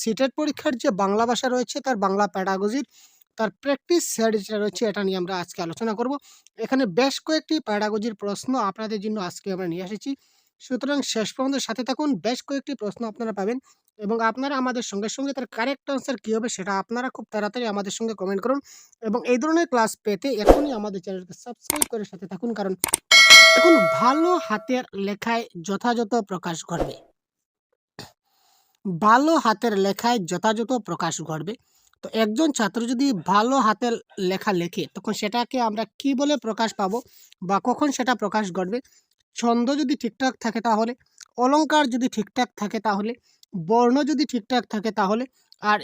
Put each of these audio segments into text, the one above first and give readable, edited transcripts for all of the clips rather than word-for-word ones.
CTET পরীক্ষার যে বাংলা ভাষা রয়েছে তার বাংলা প্যাডাগজির তার প্র্যাকটিস সেট যেটা রয়েছে এটা নিয়ে আমরা আজকে আলোচনা করব। এখানে বেশ কয়েকটি প্যাডাগজির প্রশ্ন আপনাদের জন্য আজকে আমরা নিয়ে এসেছি। সুতরাং শেষ পর্যন্ত সাথে থাকুন, বেশ কয়েকটি প্রশ্ন আপনারা পাবেন এবং আপনারা আমাদের সঙ্গে তার কারেক্ট আনসার কী হবে সেটা আপনারা খুব তাড়াতাড়ি আমাদের সঙ্গে কমেন্ট করুন এবং এই ধরনের ক্লাস পেতে এখনই আমাদের চ্যানেলকে সাবস্ক্রাইব করে সাথে থাকুন, কারণ এখন ভালো হাতের লেখায় যথাযথ প্রকাশ ঘটবে। ভালো হাতের লেখায় যথাযথ প্রকাশ ঘটবে। তো একজন ছাত্র যদি ভালো হাতের লেখা লেখে তখন সেটাকে আমরা কি বলে প্রকাশ পাবো বা কখন সেটা প্রকাশ ঘটবে? ছন্দ যদি ঠিকঠাক থাকে তাহলে, অলংকার যদি ঠিকঠাক থাকে তাহলে, বর্ণ যদি ঠিকঠাক থাকে তাহলে, আর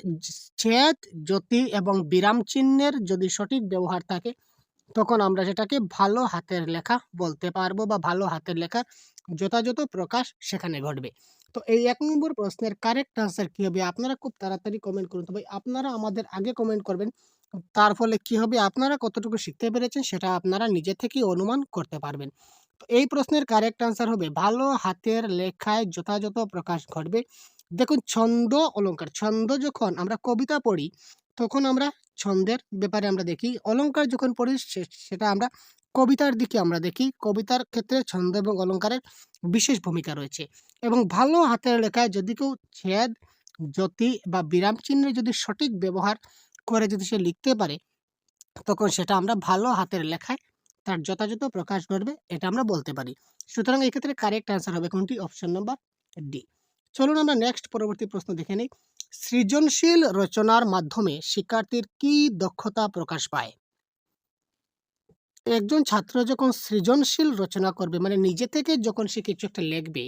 ছেদ, জ্যোতি এবং বিরাম চিহ্নের যদি সঠিক ব্যবহার থাকে তখন আমরা সেটাকে ভালো হাতের লেখা বলতে পারবো বা ভালো হাতের লেখার যথাযথ প্রকাশ সেখানে ঘটবে। তো এই ১ নম্বর প্রশ্নের কারেক্ট আনসার কী হবে? আপনারা খুব তাড়াতাড়ি কমেন্ট করুন। তবে আপনারা আমাদের আগে কমেন্ট করবেন। তার ফলে কী হবে? আপনারা কতটুকু শিখতে পেরেছেন সেটা আপনারা নিজে থেকেই অনুমান করতে পারবেন। তো এই প্রশ্নের কারেক্ট আনসার হবে ভালো হাতের লেখায় যথাযথ প্রকাশ ঘটবে। দেখুন, ছন্দ, অলংকার। ছন্দ যখন আমরা কবিতা পড়ি তখন আমরা ছন্দের ব্যাপারে আমরা দেখি। অলংকার যখন পড়ি সেটা আমরা কবিতার দিকে আমরা দেখি। কবিতার ক্ষেত্রে ছন্দ এবং অলংকারের বিশেষ ভূমিকা রয়েছে এবং ভালো হাতের লেখায় যদি কেউ ছেদ, জ্যোতি বা বিরাম চিহ্নের যদি সঠিক ব্যবহার করে যদি সে লিখতে পারে তখন সেটা আমরা ভালো হাতের লেখায় তার যথাযথ প্রকাশ ঘটবে, এটা আমরা বলতে পারি। সুতরাং এক্ষেত্রে কারেক্ট অ্যান্সার হবে কোনটি? Option number D. চলুন আমরা নেক্সট পরবর্তী প্রশ্ন দেখে নিই। সৃজনশীল রচনার মাধ্যমে শিক্ষার্থীর কি দক্ষতা প্রকাশ পায়? একজন ছাত্র যখন সৃজনশীল রচনা করবে মানে নিজে থেকে যখন সে কিছু একটা লিখবে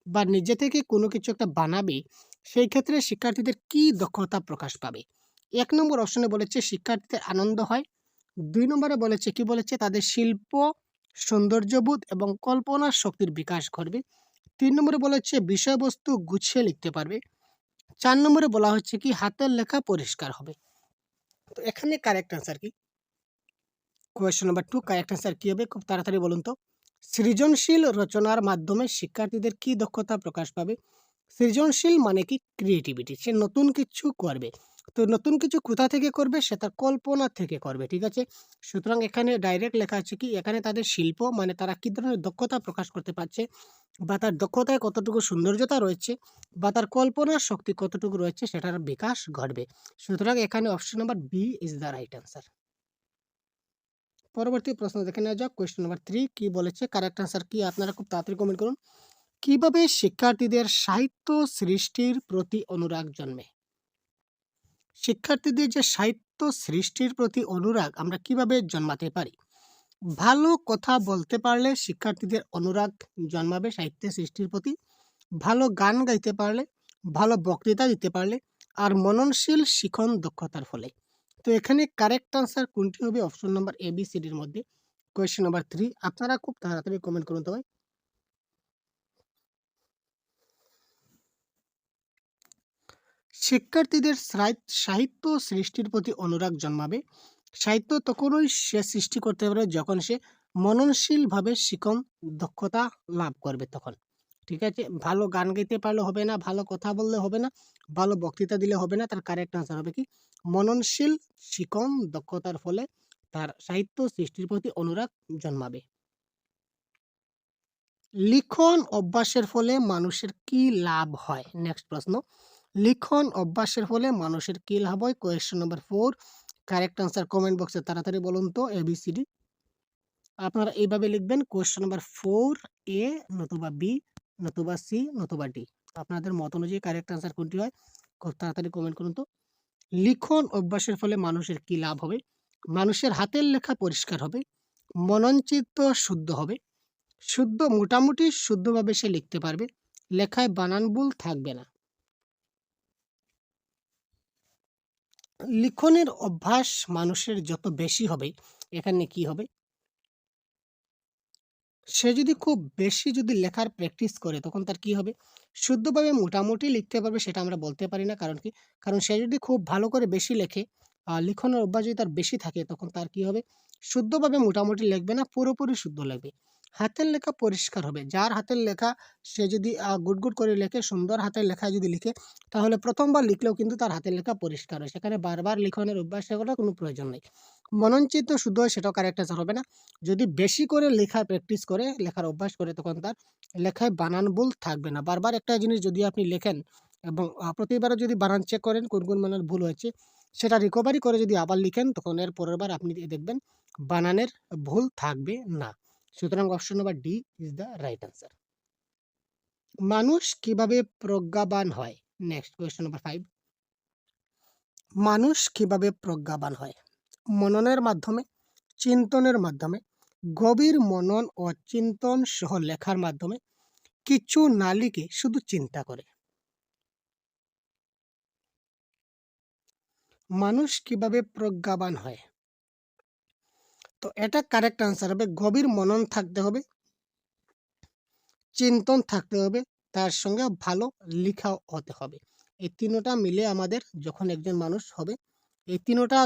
বা নিজে থেকে কোনো কিছু একটা বানাবে, সেই ক্ষেত্রে শিক্ষার্থীদের কি দক্ষতা প্রকাশ পাবে? ১ নম্বর অপশনে বলেছে শিক্ষার্থীদের আনন্দ হয়। ২ নম্বরে বলেছে কি বলেছে? তাদের শিল্প, সৌন্দর্যবোধ এবং কল্পনার শক্তির বিকাশ ঘটবে। ৩ নম্বরে বলেছে বিষয়বস্তু গুছিয়ে লিখতে পারবে। ৪ নম্বরে বলা হচ্ছে কি হাতের লেখা পরিষ্কার হবে। তো এখানে কারেক্ট আনসার কি? কোয়েশ্চেন নাম্বার 2 কারেক্ট আনসার কি হবে? খুব তাড়াতাড়ি বলুন তো। সৃজনশীল রচনার মাধ্যমে শিক্ষার্থীদের কি দক্ষতা প্রকাশ পাবে? সৃজনশীল মানে কি? ক্রিয়েটিভিটি। সে নতুন কিছু করবে। তো নতুন কিছু কোথা থেকে করবে? সে তার কল্পনা থেকে করবে। ঠিক আছে? সুতরাং এখানে ডাইরেক্ট লেখা আছে কি? এখানে তাদের শিল্প মানে তারা কি ধরনের দক্ষতা প্রকাশ করতে পারছে বা তার দক্ষতায় কতটুকু সৌন্দর্যতা রয়েছে বা তার কল্পনার শক্তি কতটুকু রয়েছে সেটার বিকাশ ঘটবে। সুতরাং এখানে option number B is the right answer. পরবর্তী প্রশ্ন দেখে নেওয়া যাক। কোয়েশ্চেন নাম্বার 3 কি বলেছে? কারেক্ট আনসার কি? আপনারা খুব তাড়াতাড়ি কমেন্ট করুন। কিভাবে শিক্ষার্থীদের সাহিত্য সৃষ্টির প্রতি অনুরাগ জন্মে? শিক্ষার্থীদের যে সাহিত্য সৃষ্টির প্রতি অনুরাগ আমরা কিভাবে জন্মাতে পারি? ভালো কথা বলতে পারলে শিক্ষার্থীদের অনুরাগ জন্মাবে সাহিত্য সৃষ্টির প্রতি। ভালো গান গাইতে পারলে, ভালো বক্তৃতা দিতে পারলে, আর মননশীল শিখন দক্ষতার ফলে। তো এখানে কারেক্ট আনসার কোনটি হবে? অপশন নম্বর এ, বি, সি, ডির মধ্যে। কোয়েশ্চেন নাম্বার 3 আপনারা খুব তাড়াতাড়ি কমেন্ট করুন তো ভাই। শিক্ষার্থীদের সাহিত্য সৃষ্টির প্রতি অনুরাগ জন্মাবে। সাহিত্য তখনই সে সৃষ্টি করতে পারে যখন সে মননশীলভাবে শিখন দক্ষতা লাভ করবে তখন। ঠিক আছে? ভালো গান গাইতে পারলে হবে না, ভালো কথা বললে হবে না, ভালো বক্তৃতা দিলে হবে না। তার কারেক্ট আনসার হবে কি? মননশীল শিখন দক্ষতার ফলে তার সাহিত্য সৃষ্টির প্রতি অনুরাগ জন্মাবে। লিখন অভ্যাসের ফলে মানুষের কি লাভ হয়? নেক্সট প্রশ্ন। লিখন অভ্যাসের ফলে মানুষের কি লাভ হয়? Question number 4 correct answer comment বক্সে তাড়াতাড়ি বলুন তো ABCD। আপনারা এইভাবে লিখবেন কোয়েশ্চেন নাম্বার 4 এ নতুবা বি নতুবা সি নতুবা ডি। আপনাদের মত অনুযায়ী কারেক্ট আনসার কোনটি হয়? খুব তাড়াতাড়ি কমেন্ট করুন তো। লিখন অভ্যাসের ফলে মানুষের কি লাভ হবে? মানুষের হাতের লেখা পরিষ্কার হবে, মননচিত্ত শুদ্ধ হবে, মোটামুটি শুদ্ধভাবে সে লিখতে পারবে, লেখায় বানান ভুল থাকবে না। লিখনের অভ্যাস মানুষের যত বেশি হবে এখানে কি হবে? সে যদি খুব বেশি যদি লেখার প্র্যাকটিস করে তখন তার কি হবে? শুদ্ধভাবে মোটামুটি লিখতে পারবে সেটা আমরা বলতে পারি না। কারণ কি? কারণ সে যদি খুব ভালো করে বেশি লেখে, লিখনের অভ্যাস যদি তার বেশি থাকে তখন তার কি হবে? শুদ্ধভাবে মোটামুটি লিখবে না, পুরোপুরি শুদ্ধ লিখবে। হাতের লেখা পরিষ্কার হবে। যার হাতের লেখা সে যদি গুড, গুড করে লেখে, সুন্দর হাতের লেখা যদি লিখে, তাহলে ১ম বার লিখলেও কিন্তু তার হাতের লেখা পরিষ্কার হয়। সেখানে বারবার লিখনের অভ্যাস করার কোনো প্রয়োজন নেই। মননচিত্ত শুদ্ধ হয় সেটাও কারেক্ট অ্যান্সার হবে না। যদি বেশি করে লেখার প্র্যাকটিস করে, লেখার অভ্যাস করে তখন তার লেখায় বানান ভুল থাকবে না। বারবার একটা জিনিস যদি আপনি লেখেন এবং প্রতিবারও যদি বানান চেক করেন কোন, কোন বানান ভুল হয়েছে, সেটা রিকভারি করে যদি আবার লিখেন তখন এর পরের বার আপনি দেখবেন বানানের ভুল থাকবে না। সুতরাং option number D is the right answer. মানুষ কিভাবে প্রজ্ঞাবান হয়? Next question number 5। মানুষ কিভাবে প্রজ্ঞাবান হয়? মননের মাধ্যমে, চিন্তনের মাধ্যমে, গভীর মনন ও চিন্তন সহ লেখার মাধ্যমে, কিছু না লিখে শুধু চিন্তা করে। মানুষ কিভাবে প্রজ্ঞাবান হয়? তো এটা কারেক্ট আনসার হবে গভীর মনন থাকতে হবে, চিন্তন থাকতে হবে, তার সঙ্গে ভালো লিখাও হতে হবে। এই তিনটা মিলে আমাদের যখন একজন মানুষ হবে, এই তিনটা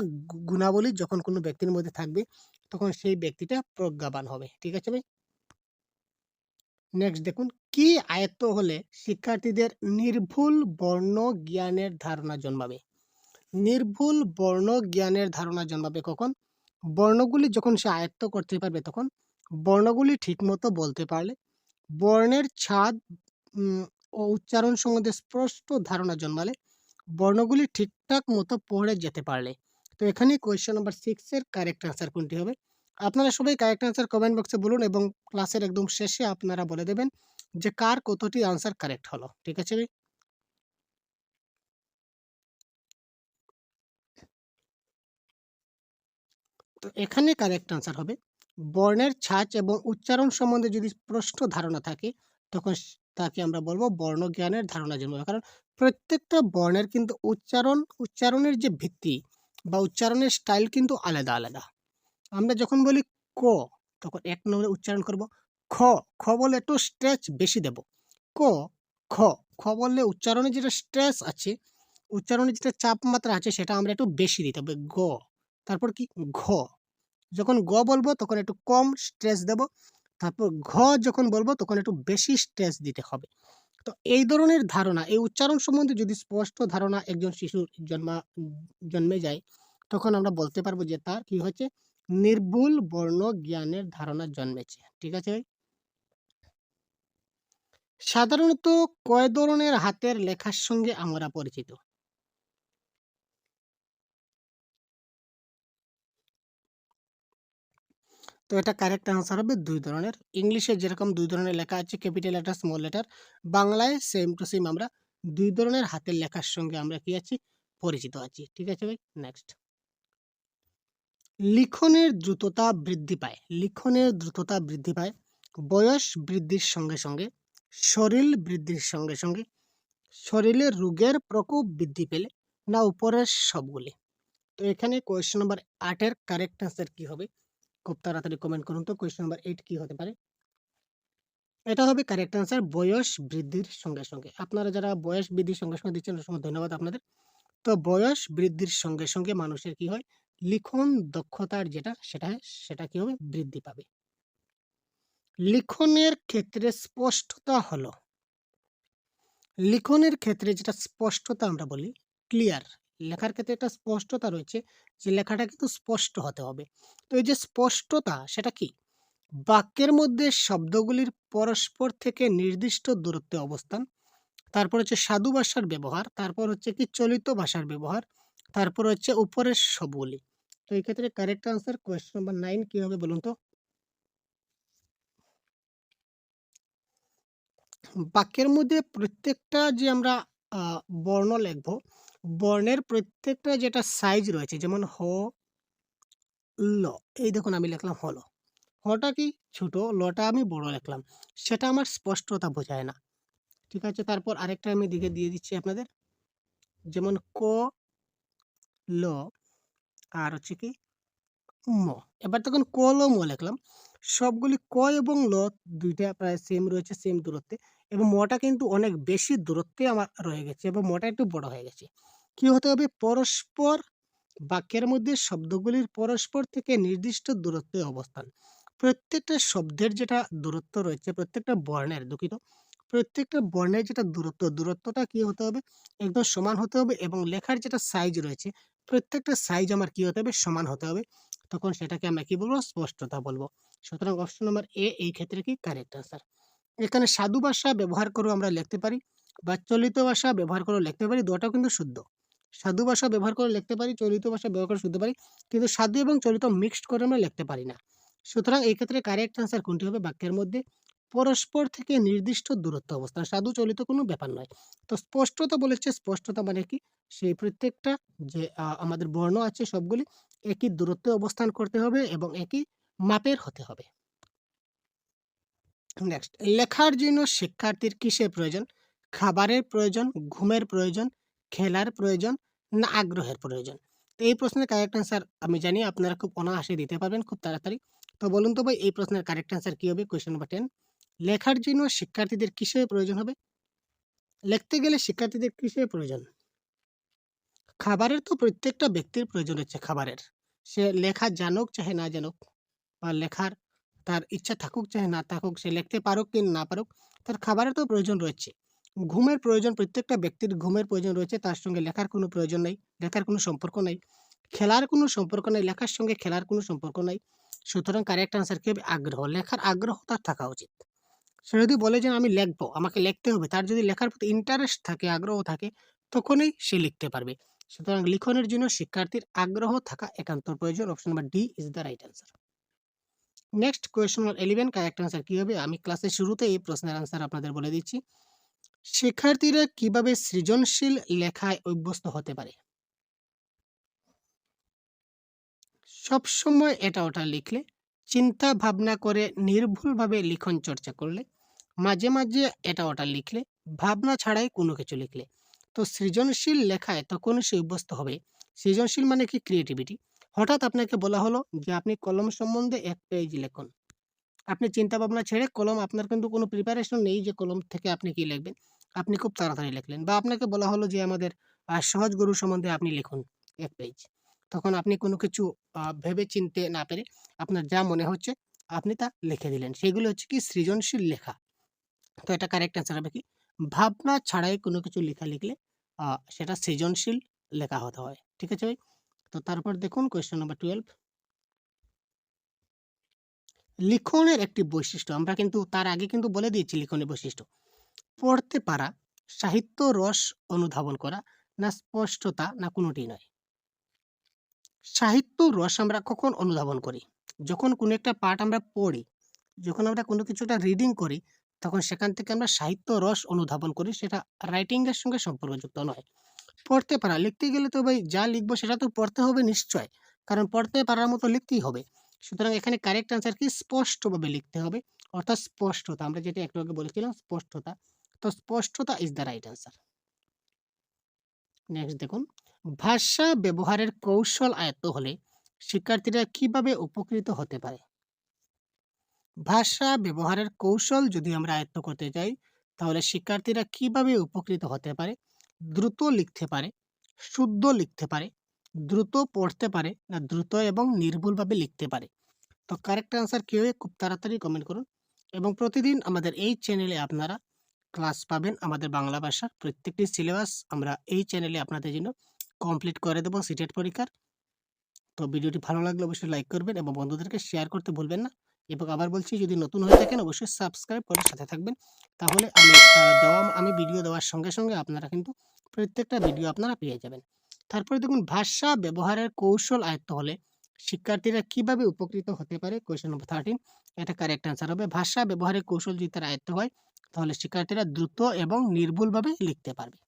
গুণাবলী যখন কোনো ব্যক্তির মধ্যে থাকবে তখন সেই ব্যক্তিটা প্রজ্ঞাবান হবে। ঠিক আছে ভাই? নেক্সট দেখুন, কি আয়ত্ত হলে শিক্ষার্থীদের নির্ভুল বর্ণ জ্ঞানের ধারণা জন্মাবে? নির্ভুল বর্ণ জ্ঞানের ধারণা জন্মাবে কখন? বর্ণগুলি যখন সে আয়ত্ত করতে পারবে তখন। বর্ণগুলি ঠিকমতো বলতে পারলে, বর্ণের ছাঁদ ও উচ্চারণ সম্বন্ধে স্পষ্ট ধারণা জন্মালে, বর্ণগুলি ঠিকঠাক মতো পড়ে যেতে পারলে। তো এখানে কোয়েশ্চেন নাম্বার 6 এর কারেক্ট আনসার কোনটি হবে? আপনারা সবাই কারেক্ট আনসার কমেন্ট বক্সে বলুন এবং ক্লাসের একদম শেষে আপনারা বলে দেবেন যে কার কতটি আনসার কারেক্ট হলো। ঠিক আছে ভাই? তো এখানে কারেক্ট আনসার হবে বর্ণের ছাঁচ এবং উচ্চারণ সম্বন্ধে যদি স্পষ্ট ধারণা থাকে তখন তাকে আমরা বলবো বর্ণজ্ঞানের ধারণা জন্মাবে। কারণ প্রত্যেকটা বর্ণের কিন্তু উচ্চারণের যে ভিত্তি বা উচ্চারণের স্টাইল কিন্তু আলাদা আলাদা। আমরা যখন বলি ক, তখন ১ নম্বরে উচ্চারণ করব। খ, খ বলে একটু স্ট্রেচ বেশি দেব। ক, খ, খ বললে উচ্চারণে যেটা স্ট্রেস আছে, উচ্চারণে যেটা চাপ মাত্রা আছে সেটা আমরা একটু বেশি দিতে হবে। গ, তারপর কি ঘ। যখন গ বলবো তখন একটু কম স্ট্রেস দেব। তারপর ঘ যখন বলবো তখন একটু বেশি স্ট্রেস দিতে হবে। তো এই ধরনের ধারণা, এই উচ্চারণ সম্বন্ধে যদি স্পষ্ট ধারণা একজন শিশুর জন্মে যায়, তখন আমরা বলতে পারবো যে তার কি হচ্ছে নির্ভুল বর্ণ জ্ঞানের ধারণা জন্মেছে। ঠিক আছে ভাই? সাধারণত কয় ধরনের হাতের লেখার সঙ্গে আমরা পরিচিত? তো এটা কারেক্ট আনসার হবে ২ ধরনের। ইংলিশে যেরকম ২ ধরনের লেখা আছে ক্যাপিটাল লেটার, স্মল লেটার, বাংলায় সেম টু সেম আমরা ২ ধরনের হাতের লেখার সঙ্গে আমরা কি আছি? পরিচিত আছি। ঠিক আছে ভাই? নেক্সট। লিখনের দ্রুততা বৃদ্ধি পায়। লিখনের দ্রুততা বৃদ্ধি পায় বয়স বৃদ্ধির সঙ্গে, সঙ্গে, শরীর বৃদ্ধির সঙ্গে, সঙ্গে, শরীরে রোগের প্রকোপ বৃদ্ধি পেলে, না উপরের সবগুলি? তো এখানে কোয়েশ্চেন নাম্বার ৮ এর কারেক্ট আনসার কি হবে? খুব তাড়াতাড়ি কমেন্ট করুন তো কোয়েশ্চেন নাম্বার ৮ কি হতে পারে? এটা হবে কারেক্ট আনসার বয়স বৃদ্ধির সঙ্গে, সঙ্গে। আপনারা যারা বয়স বৃদ্ধির সঙ্গে, সঙ্গে দিচ্ছেন অসংখ্য ধন্যবাদ আপনাদের। তো বয়স বৃদ্ধির সঙ্গে, সঙ্গে মানুষের কি হয়? লিখন দক্ষতার সেটা কি হবে? বৃদ্ধি পাবে। লিখনের ক্ষেত্রে স্পষ্টতা হলো, লিখনের ক্ষেত্রে যেটা স্পষ্টতা আমরা বলি ক্লিয়ার, লেখার ক্ষেত্রে একটা স্পষ্টতা রয়েছে যে লেখাটা কিন্তু স্পষ্ট হতে হবে। তো এই যে স্পষ্টতা সেটা কি? বাক্যের মধ্যে শব্দগুলির পরস্পর থেকে নির্দিষ্ট দূরত্বে অবস্থান, তারপর হচ্ছে সাধু ভাষার ব্যবহার, তারপর হচ্ছে কি চলিত ভাষার ব্যবহার, তারপর হচ্ছে উপরের সবগুলি। তো এই ক্ষেত্রে কারেক্ট আনসার কোয়েশ্চন নাম্বার 9 কি হবে বলুন তো? বাক্যের মধ্যে প্রত্যেকটা যে আমরা আ বর্ণ লিখবো, বর্ণের প্রত্যেকটা যেটা সাইজ রয়েছে যেমন হ, ল। এই দেখুন আমি লিখলাম হল। হটা কি ছোট, লটা আমি বড় লিখলাম। সেটা আমার স্পষ্টতা বোঝায় না। ঠিক আছে? তারপর আরেকটা আমি দিকে দিয়ে দিচ্ছি আপনাদের। যেমন ক, ল আর হচ্ছে কি ম। এবার দেখুন ক, ল, ম লিখলাম। সবগুলি ক এবং ল ২ টা প্রায় সেম রয়েছে, সেম দূরত্বে এবং মটা কিন্তু অনেক বেশি দূরত্বে আমার রয়ে গেছে এবং মটা একটু বড় হয়ে গেছে। কি হতে হবে? পরস্পর বাক্যের মধ্যে শব্দগুলির পরস্পর থেকে নির্দিষ্ট দূরত্বে অবস্থান। প্রত্যেকটা শব্দের যেটা দূরত্ব রয়েছে, প্রত্যেকটা বর্ণের দুঃখিত, প্রত্যেকটা বর্ণের যেটা দূরত্বটা কি হতে হবে? একদম সমান হতে হবে এবং লেখার যেটা সাইজ রয়েছে, প্রত্যেকটা সাইজ আমার কি হতে হবে? সমান হতে হবে। তখন সেটাকে আমরা কি বলবো? স্পষ্টতা বলবো। সুতরাং অপশন নম্বর এ এই ক্ষেত্রে কি কারেক্ট আনসার। এখানে সাধু ভাষা ব্যবহার করেও আমরা লিখতে পারি বা চলিত ভাষা ব্যবহার করেও লিখতে পারি, দুটোটাও কিন্তু শুদ্ধ। সাধু ভাষা ব্যবহার করে লিখতে পারি, চলিত ভাষা ব্যবহার করে শুনতে পারি, কিন্তু সাধু এবং চলিত মিক্সড করে আমরা লিখতে পারি না। সুতরাং এই ক্ষেত্রে কারেক্ট আনসার কোনটি হবে? বাক্যের মধ্যে পরস্পর থেকে নির্দিষ্ট দূরত্ব অবস্থান, সাধু চলিত কোনো ব্যাপার নয়। তো স্পষ্টতা বলেছে, স্পষ্টতা মানে কি? সেই প্রত্যেকটা যে আমাদের বর্ণ আছে সবগুলি একই দূরত্বে অবস্থান করতে হবে এবং একই মাপের হতে হবে। নেক্সট, লেখার জন্য শিক্ষার্থীর কিসের প্রয়োজন? খাবারের প্রয়োজন, ঘুমের প্রয়োজন, খেলার প্রয়োজন, না আগ্রহের প্রয়োজন? তো এই প্রশ্নের কারেক্ট অ্যান্সার আমি জানি আপনারা খুব অনায়াসে দিতে পারবেন খুব তাড়াতাড়ি। তো বলুন তো ভাই এই প্রশ্নের কারেক্ট অ্যান্সার কি হবে? কোয়েশ্চেন নাম্বার 10, লেখার জন্য শিক্ষার্থীদের কিসের প্রয়োজন হবে? লিখতে গেলে শিক্ষার্থীদের কিসের প্রয়োজন? খাবারের তো প্রত্যেকটা ব্যক্তির প্রয়োজন হচ্ছে খাবারের। সে লেখা জানুক চাহে না জানুক বা লেখার তার ইচ্ছা থাকুক চাহে না থাকুক, সে লিখতে পারুক কি না পারুক, তার খাবারের তো প্রয়োজন রয়েছে। ঘুমের প্রয়োজন, প্রত্যেকটা ব্যক্তির ঘুমের প্রয়োজন রয়েছে, তার সঙ্গে লেখার কোনো প্রয়োজন নেই, লেখার কোনো সম্পর্ক নেই। খেলার কোনো সম্পর্ক নেই, লেখার সঙ্গে খেলার কোনো সম্পর্ক নাই। সুতরাং কারেক্ট আনসার কি হবে? আগ্রহ। লেখার আগ্রহ তার থাকা উচিত। সে যদি বলে যে আমি লিখবো, আমাকে লিখতে হবে, তার যদি লেখার প্রতি ইন্টারেস্ট থাকে, আগ্রহ থাকে, তখনই সে লিখতে পারবে। সুতরাং লিখনের জন্য শিক্ষার্থীর আগ্রহ থাকা একান্ত প্রয়োজন। Option number D is the right answer. Next question number 11, correct answer কি হবে? আমি ক্লাসের শুরুতে এই প্রশ্নের আনসার আপনাদের বলে দিচ্ছি। শিক্ষার্থীরা কিভাবে সৃজনশীল লেখায় অভ্যস্ত হতে পারে? সবসময় এটা ওটা লিখলে, চিন্তা ভাবনা করে নির্ভুলভাবে লিখন চর্চা করলে, মাঝে মাঝে এটা ওটা লিখলে, ভাবনা ছাড়াই কোনো কিছু লিখলে, তো সৃজনশীল লেখায় তখন সে অভ্যস্ত হবে। সৃজনশীল মানে কি? ক্রিয়েটিভিটি। হঠাৎ আপনাকে বলা হলো যে আপনি কলম সম্বন্ধে 1 পেজ লিখুন। আপনি চিন্তা ভাবনা ছেড়ে কলম, আপনার কিন্তু কোনো প্রিপারেশন নেই যে কলম থেকে আপনি কি লিখবেন। আপনি খুব তাড়াতাড়ি লিখলেন বা আপনাকে বলা হলো যে আমাদের সহজ গুরু সম্বন্ধে আপনি লিখুন 1 পেজ। তখন আপনি কোনো কিছু ভেবে চিনতে না পেরে আপনার যা মনে হচ্ছে আপনি তা লিখে দিলেন। সেগুলো হচ্ছে কি? সৃজনশীল লেখা। তো এটা কারেক্ট অ্যান্সার হবে কি? ভাবনা ছাড়াই কোনো কিছু লেখা লিখলে আ সেটা সৃজনশীল লেখা হতে হয়। ঠিক আছে ভাই? তো তারপর দেখুন কোয়েশ্চেন নাম্বার 12, লিখনের একটি বৈশিষ্ট্য। আমরা কিন্তু তার আগে কিন্তু বলে দিয়েছি লিখনের বৈশিষ্ট্য। পড়তে পারা, সাহিত্য রস অনুধাবন করা, না স্পষ্টতা, না কোনোটিই নয়। সাহিত্য রস আমরা কখন অনুধাবন করি? যখন কোনো একটা পাঠ আমরা পড়ি, যখন আমরা কোনো কিছু একটা রিডিং করি, তখন সেখান থেকে আমরা সাহিত্য রস অনুধাবন করি। সেটা রাইটিং এর সঙ্গে সম্পর্কযুক্ত নয়। পড়তে পারা, লিখতে গেলে তো ভাই যা লিখবো সেটা তো পড়তে হবে নিশ্চয়। কারণ পড়তে পারার মতো লিখতেই হবে। সুতরাং এখানে কারেক্ট আনসার কি? স্পষ্টভাবে লিখতে হবে। অর্থাৎ স্পষ্টতা, আমরা যেটা একটু আগে বলেছিলাম স্পষ্টতা। তো স্পষ্টতা is the right answer. Next দেখুন, ভাষা ব্যবহারের কৌশল আয়ত্ত হলে শিক্ষার্থীরা কিভাবে উপকৃত হতে পারে? ভাষা ব্যবহারের কৌশল যদি আমরা আয়ত্ত করতে চাই, তাহলে শিক্ষার্থীরা কিভাবে উপকৃত হতে পারে? দ্রুত লিখতে পারে, শুদ্ধ লিখতে পারে, দ্রুত পড়তে পারে, না দ্রুত এবং নির্ভুলভাবে লিখতে পারে? তো কারেক্ট আনসার কি হবে? খুব তাড়াতাড়ি কমেন্ট করুন। এবং প্রতিদিন আমাদের এই চ্যানেলে আপনারা ক্লাস পাবেন আমাদের বাংলা ভাষার প্রত্যেকটি সিলেবাস আমরা এই চ্যানেলে আপনাদের জন্য কমপ্লিট করে দেবো সিটেট পরীক্ষার। তো ভিডিওটি ভালো লাগলে অবশ্যই লাইক করবেন এবং বন্ধুদেরকে শেয়ার করতে ভুলবেন না। এবং আবার বলছি, যদি নতুন হয়ে থাকেন অবশ্যই সাবস্ক্রাইব করে সাথে থাকবেন। তাহলে আমি ভিডিও দেওয়ার সঙ্গে সঙ্গে আপনারা কিন্তু প্রত্যেকটা ভিডিও আপনারা পেয়ে যাবেন। তারপরে দেখুন, ভাষা ব্যবহারের কৌশল আয়ত্ত হলে শিক্ষার্থীরা কিভাবে উপকৃত হতে পারে? কোয়েশ্চেন নম্বর 13, এটা কারেক্ট অ্যান্সার হবে। ভাষা ব্যবহারের কৌশল যদি তার আয়ত্ত হয়, তাহলে শিক্ষার্থীরা দ্রুত এবং নির্ভুলভাবে লিখতে পারবে।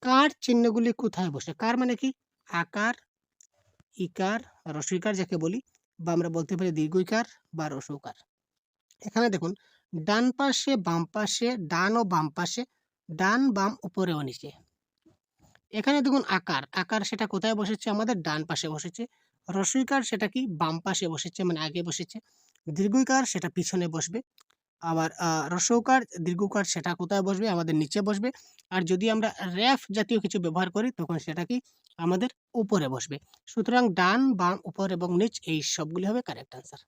কার চিহ্নগুলি কোথায় বসে? কার মানে কি? আকার, ইকার, রস্বইকার যাকে বলি, বা আমরা বলতে পারি দীর্ঘইকার বা রস্বইকার। এখানে দেখুন, ডান পাশে, বাম পাশে, ডান ও বাম পাশে, ডান বাম উপরে ও নিচে। এখানে দেখুন আকার, আকার সেটা কোথায় বসেছে? আমাদের ডান পাশে বসেছে। রস্বইকার সেটা কি? বাম পাশে বসেছে, মানে আগে বসেছে। দীর্ঘইকার সেটা পিছনে বসবে। আবার রস্বইকার, দীর্ঘকার সেটা কোথায় বসবে? আমাদের নিচে বসবে। আর যদি আমরা রেফ জাতীয় কিছু ব্যবহার করি তখন সেটা কি আমাদের উপরে বসবে। সুতরাং ডান, বাম, উপর এবং নিচ এই সবগুলি হবে কারেক্ট আনসার।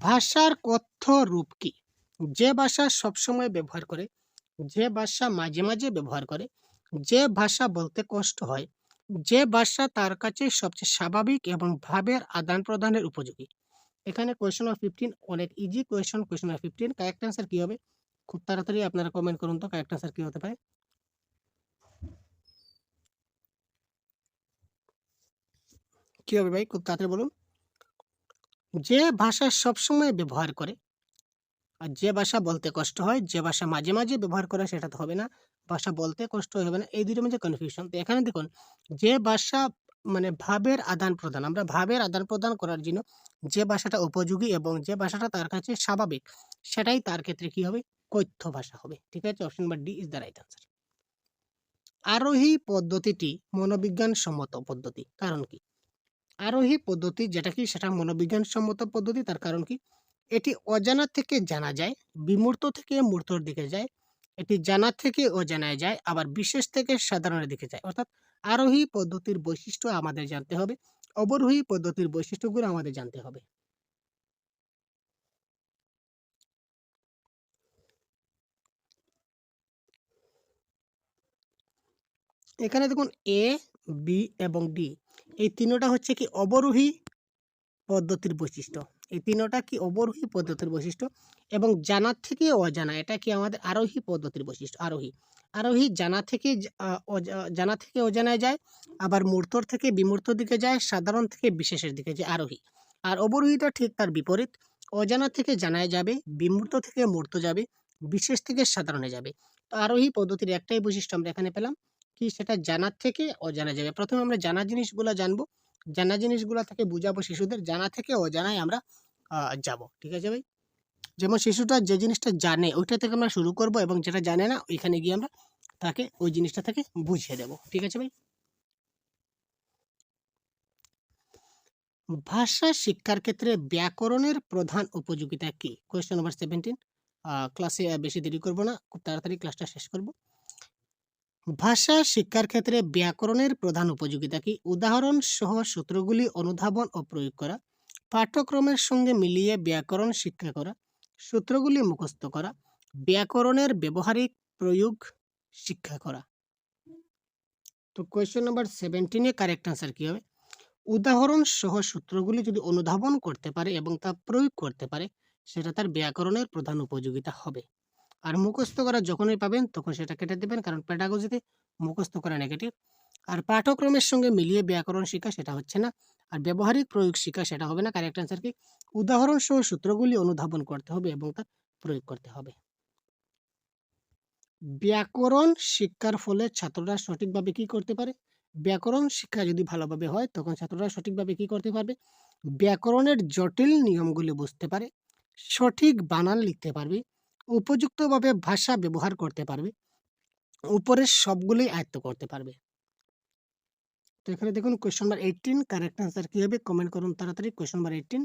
ভাষার কথ্য রূপ কি? যে ভাষা সবসময় ব্যবহার করে, যে ভাষা মাঝে মাঝে ব্যবহার করে, যে ভাষা বলতে কষ্ট হয়, যে ভাষা তার কাছে সবচেয়ে স্বাভাবিক এবং ভাবের আদান প্রদানের উপযোগী। এখানে কোয়েশ্চন নাম্বার 15 অনেক easy question. Question number 15 correct answer কি হবে? খুব তাড়াতাড়ি আপনারা কমেন্ট করুন তো কারেক্ট আনসার কি হতে পারে। কি হবে ভাই? খুব তাড়াতাড়ি বলুন। যে ভাষা সবসময় ব্যবহার করে, আর যে ভাষা বলতে কষ্ট হয়, যে ভাষা মাঝে মাঝে ব্যবহার করে সেটা তো হবে না। ভাষা বলতে কষ্ট হবে না। এই দুটোর মধ্যে কনফিউশন। তো এখানে দেখুন যে ভাষা মানে ভাবের আদান-প্রদান, আমরা ভাবের আদান-প্রদান করার জন্য যে ভাষাটা উপযোগী এবং যে ভাষাটা তার কাছে স্বাভাবিক, সেটাই তার ক্ষেত্রে কি হবে? কথ্য ভাষা হবে। ঠিক আছে? Option number D is the right answer. আরোহী পদ্ধতিটি মনোবিজ্ঞানসম্মত পদ্ধতি। কারণ কি? আরোহী পদ্ধতি যেটা কি সেটা মনোবিজ্ঞানসম্মত পদ্ধতি। তার কারণ কি? এটি অজানা থেকে জানা যায়, বিমূর্ত থেকে মূর্তর দিকে যায়। এটি জানা থেকে অজানায় যায়, আবার বিশেষ থেকে সাধারণের দিকে যায়। অর্থাৎ আরোহী পদ্ধতির বৈশিষ্ট্য আমাদের জানতে হবে, অবরোহী পদ্ধতির বৈশিষ্ট্যগুলো আমাদের জানতে হবে। এখানে দেখুন এ, বি এবং ডি এই তিনটা হচ্ছে কি অবরোহী পদ্ধতির বৈশিষ্ট্য। এই তিনটা কি অবরোহী পদ্ধতির বৈশিষ্ট্য এবং জানা থেকে অজানা এটা কি আমাদের আরোহী পদ্ধতির বৈশিষ্ট্য। আরোহী আরোহী জানা থেকে জানা থেকে অজানায় যায়, আবার মূর্তর থেকে বিমূর্তর দিকে যায়, সাধারণ থেকে বিশেষের দিকে যায় আরোহী। আর অবরোহীটা ঠিক তার বিপরীত, অজানা থেকে জানায় যাবে, বিমূর্ত থেকে মূর্ত যাবে, বিশেষ থেকে সাধারণে যাবে। তো আরোহী পদ্ধতির একটাই বৈশিষ্ট্য আমরা এখানে পেলাম, কি সেটা জানার থেকে অজানা যাবে। প্রথমে আমরা জানা জিনিসগুলো জানবো, জানা জিনিসগুলা থেকে বুঝাবো শিশুদের, জানা থেকে অজানায় আমরা যাব। ঠিক আছে ভাই? যেমন শিশুটা যে জিনিসটা জানে ওইটা থেকে আমরা শুরু করব এবং যেটা জানে না ওইখানে গিয়ে আমরা তাকে ওই জিনিসটা থেকে বুঝিয়ে দেব। ঠিক আছে ভাই? ভাষা শিক্ষার ক্ষেত্রে ব্যাকরণের প্রধান উপযোগিতা কি? Question number 17। ক্লাসে বেশি দেরি করব না, খুব তাড়াতাড়ি ক্লাসটা শেষ করব। ভাষা শিক্ষার ক্ষেত্রে ব্যাকরণের প্রধান উপযোগিতা কি? উদাহরণ সহ সূত্রগুলি অনুধাবন ও প্রয়োগ করা, পাঠ্যক্রমের সঙ্গে মিলিয়ে ব্যাকরণ শিক্ষা করা, সূত্রগুলি মুখস্থ করা, ব্যাকরণের ব্যবহারিক প্রয়োগ শিক্ষা করা। তো কোয়েশ্চেন নাম্বার 17 কারেক্ট আনসার কি হবে? উদাহরণ সহ সূত্রগুলি যদি অনুধাবন করতে পারে এবং তা প্রয়োগ করতে পারে সেটা তার ব্যাকরণের প্রধান উপযোগিতা হবে। আর মুখস্থ করা যখনই পাবেন তখন সেটা কেটে দেবেন, কারণ পেডাগজিতে মুখস্থ করা নেগেটিভ। আর পাঠ্যক্রমের সঙ্গে মিলিয়ে ব্যাকরণ শিক্ষা সেটা হচ্ছে না, আর ব্যবহারিক প্রয়োগ শিক্ষা সেটা হবে না। কারেক্ট আনসার কি? উদাহরণ সহ সূত্রগুলি অনুধাবন করতে হবে এবং তা প্রয়োগ করতে হবে। ব্যাকরণ শিক্ষার ফলে ছাত্ররা সঠিকভাবে কি করতে পারে? ব্যাকরণ শিক্ষা যদি ভালোভাবে হয় তখন ছাত্ররা সঠিকভাবে কি করতে পারবে? ব্যাকরণের জটিল নিয়মগুলি বুঝতে পারে, সঠিক বানান লিখতে পারবে, উপযুক্তভাবে ভাষা ব্যবহার করতে পারবে, উপরের সবগুলোই আয়ত্ত করতে পারবে। তো এখানে দেখুন কোয়েশ্চন নাম্বার 18 কারেক্ট আনসার কি হবে? কমেন্ট করুন তাড়াতাড়ি। Question number 18।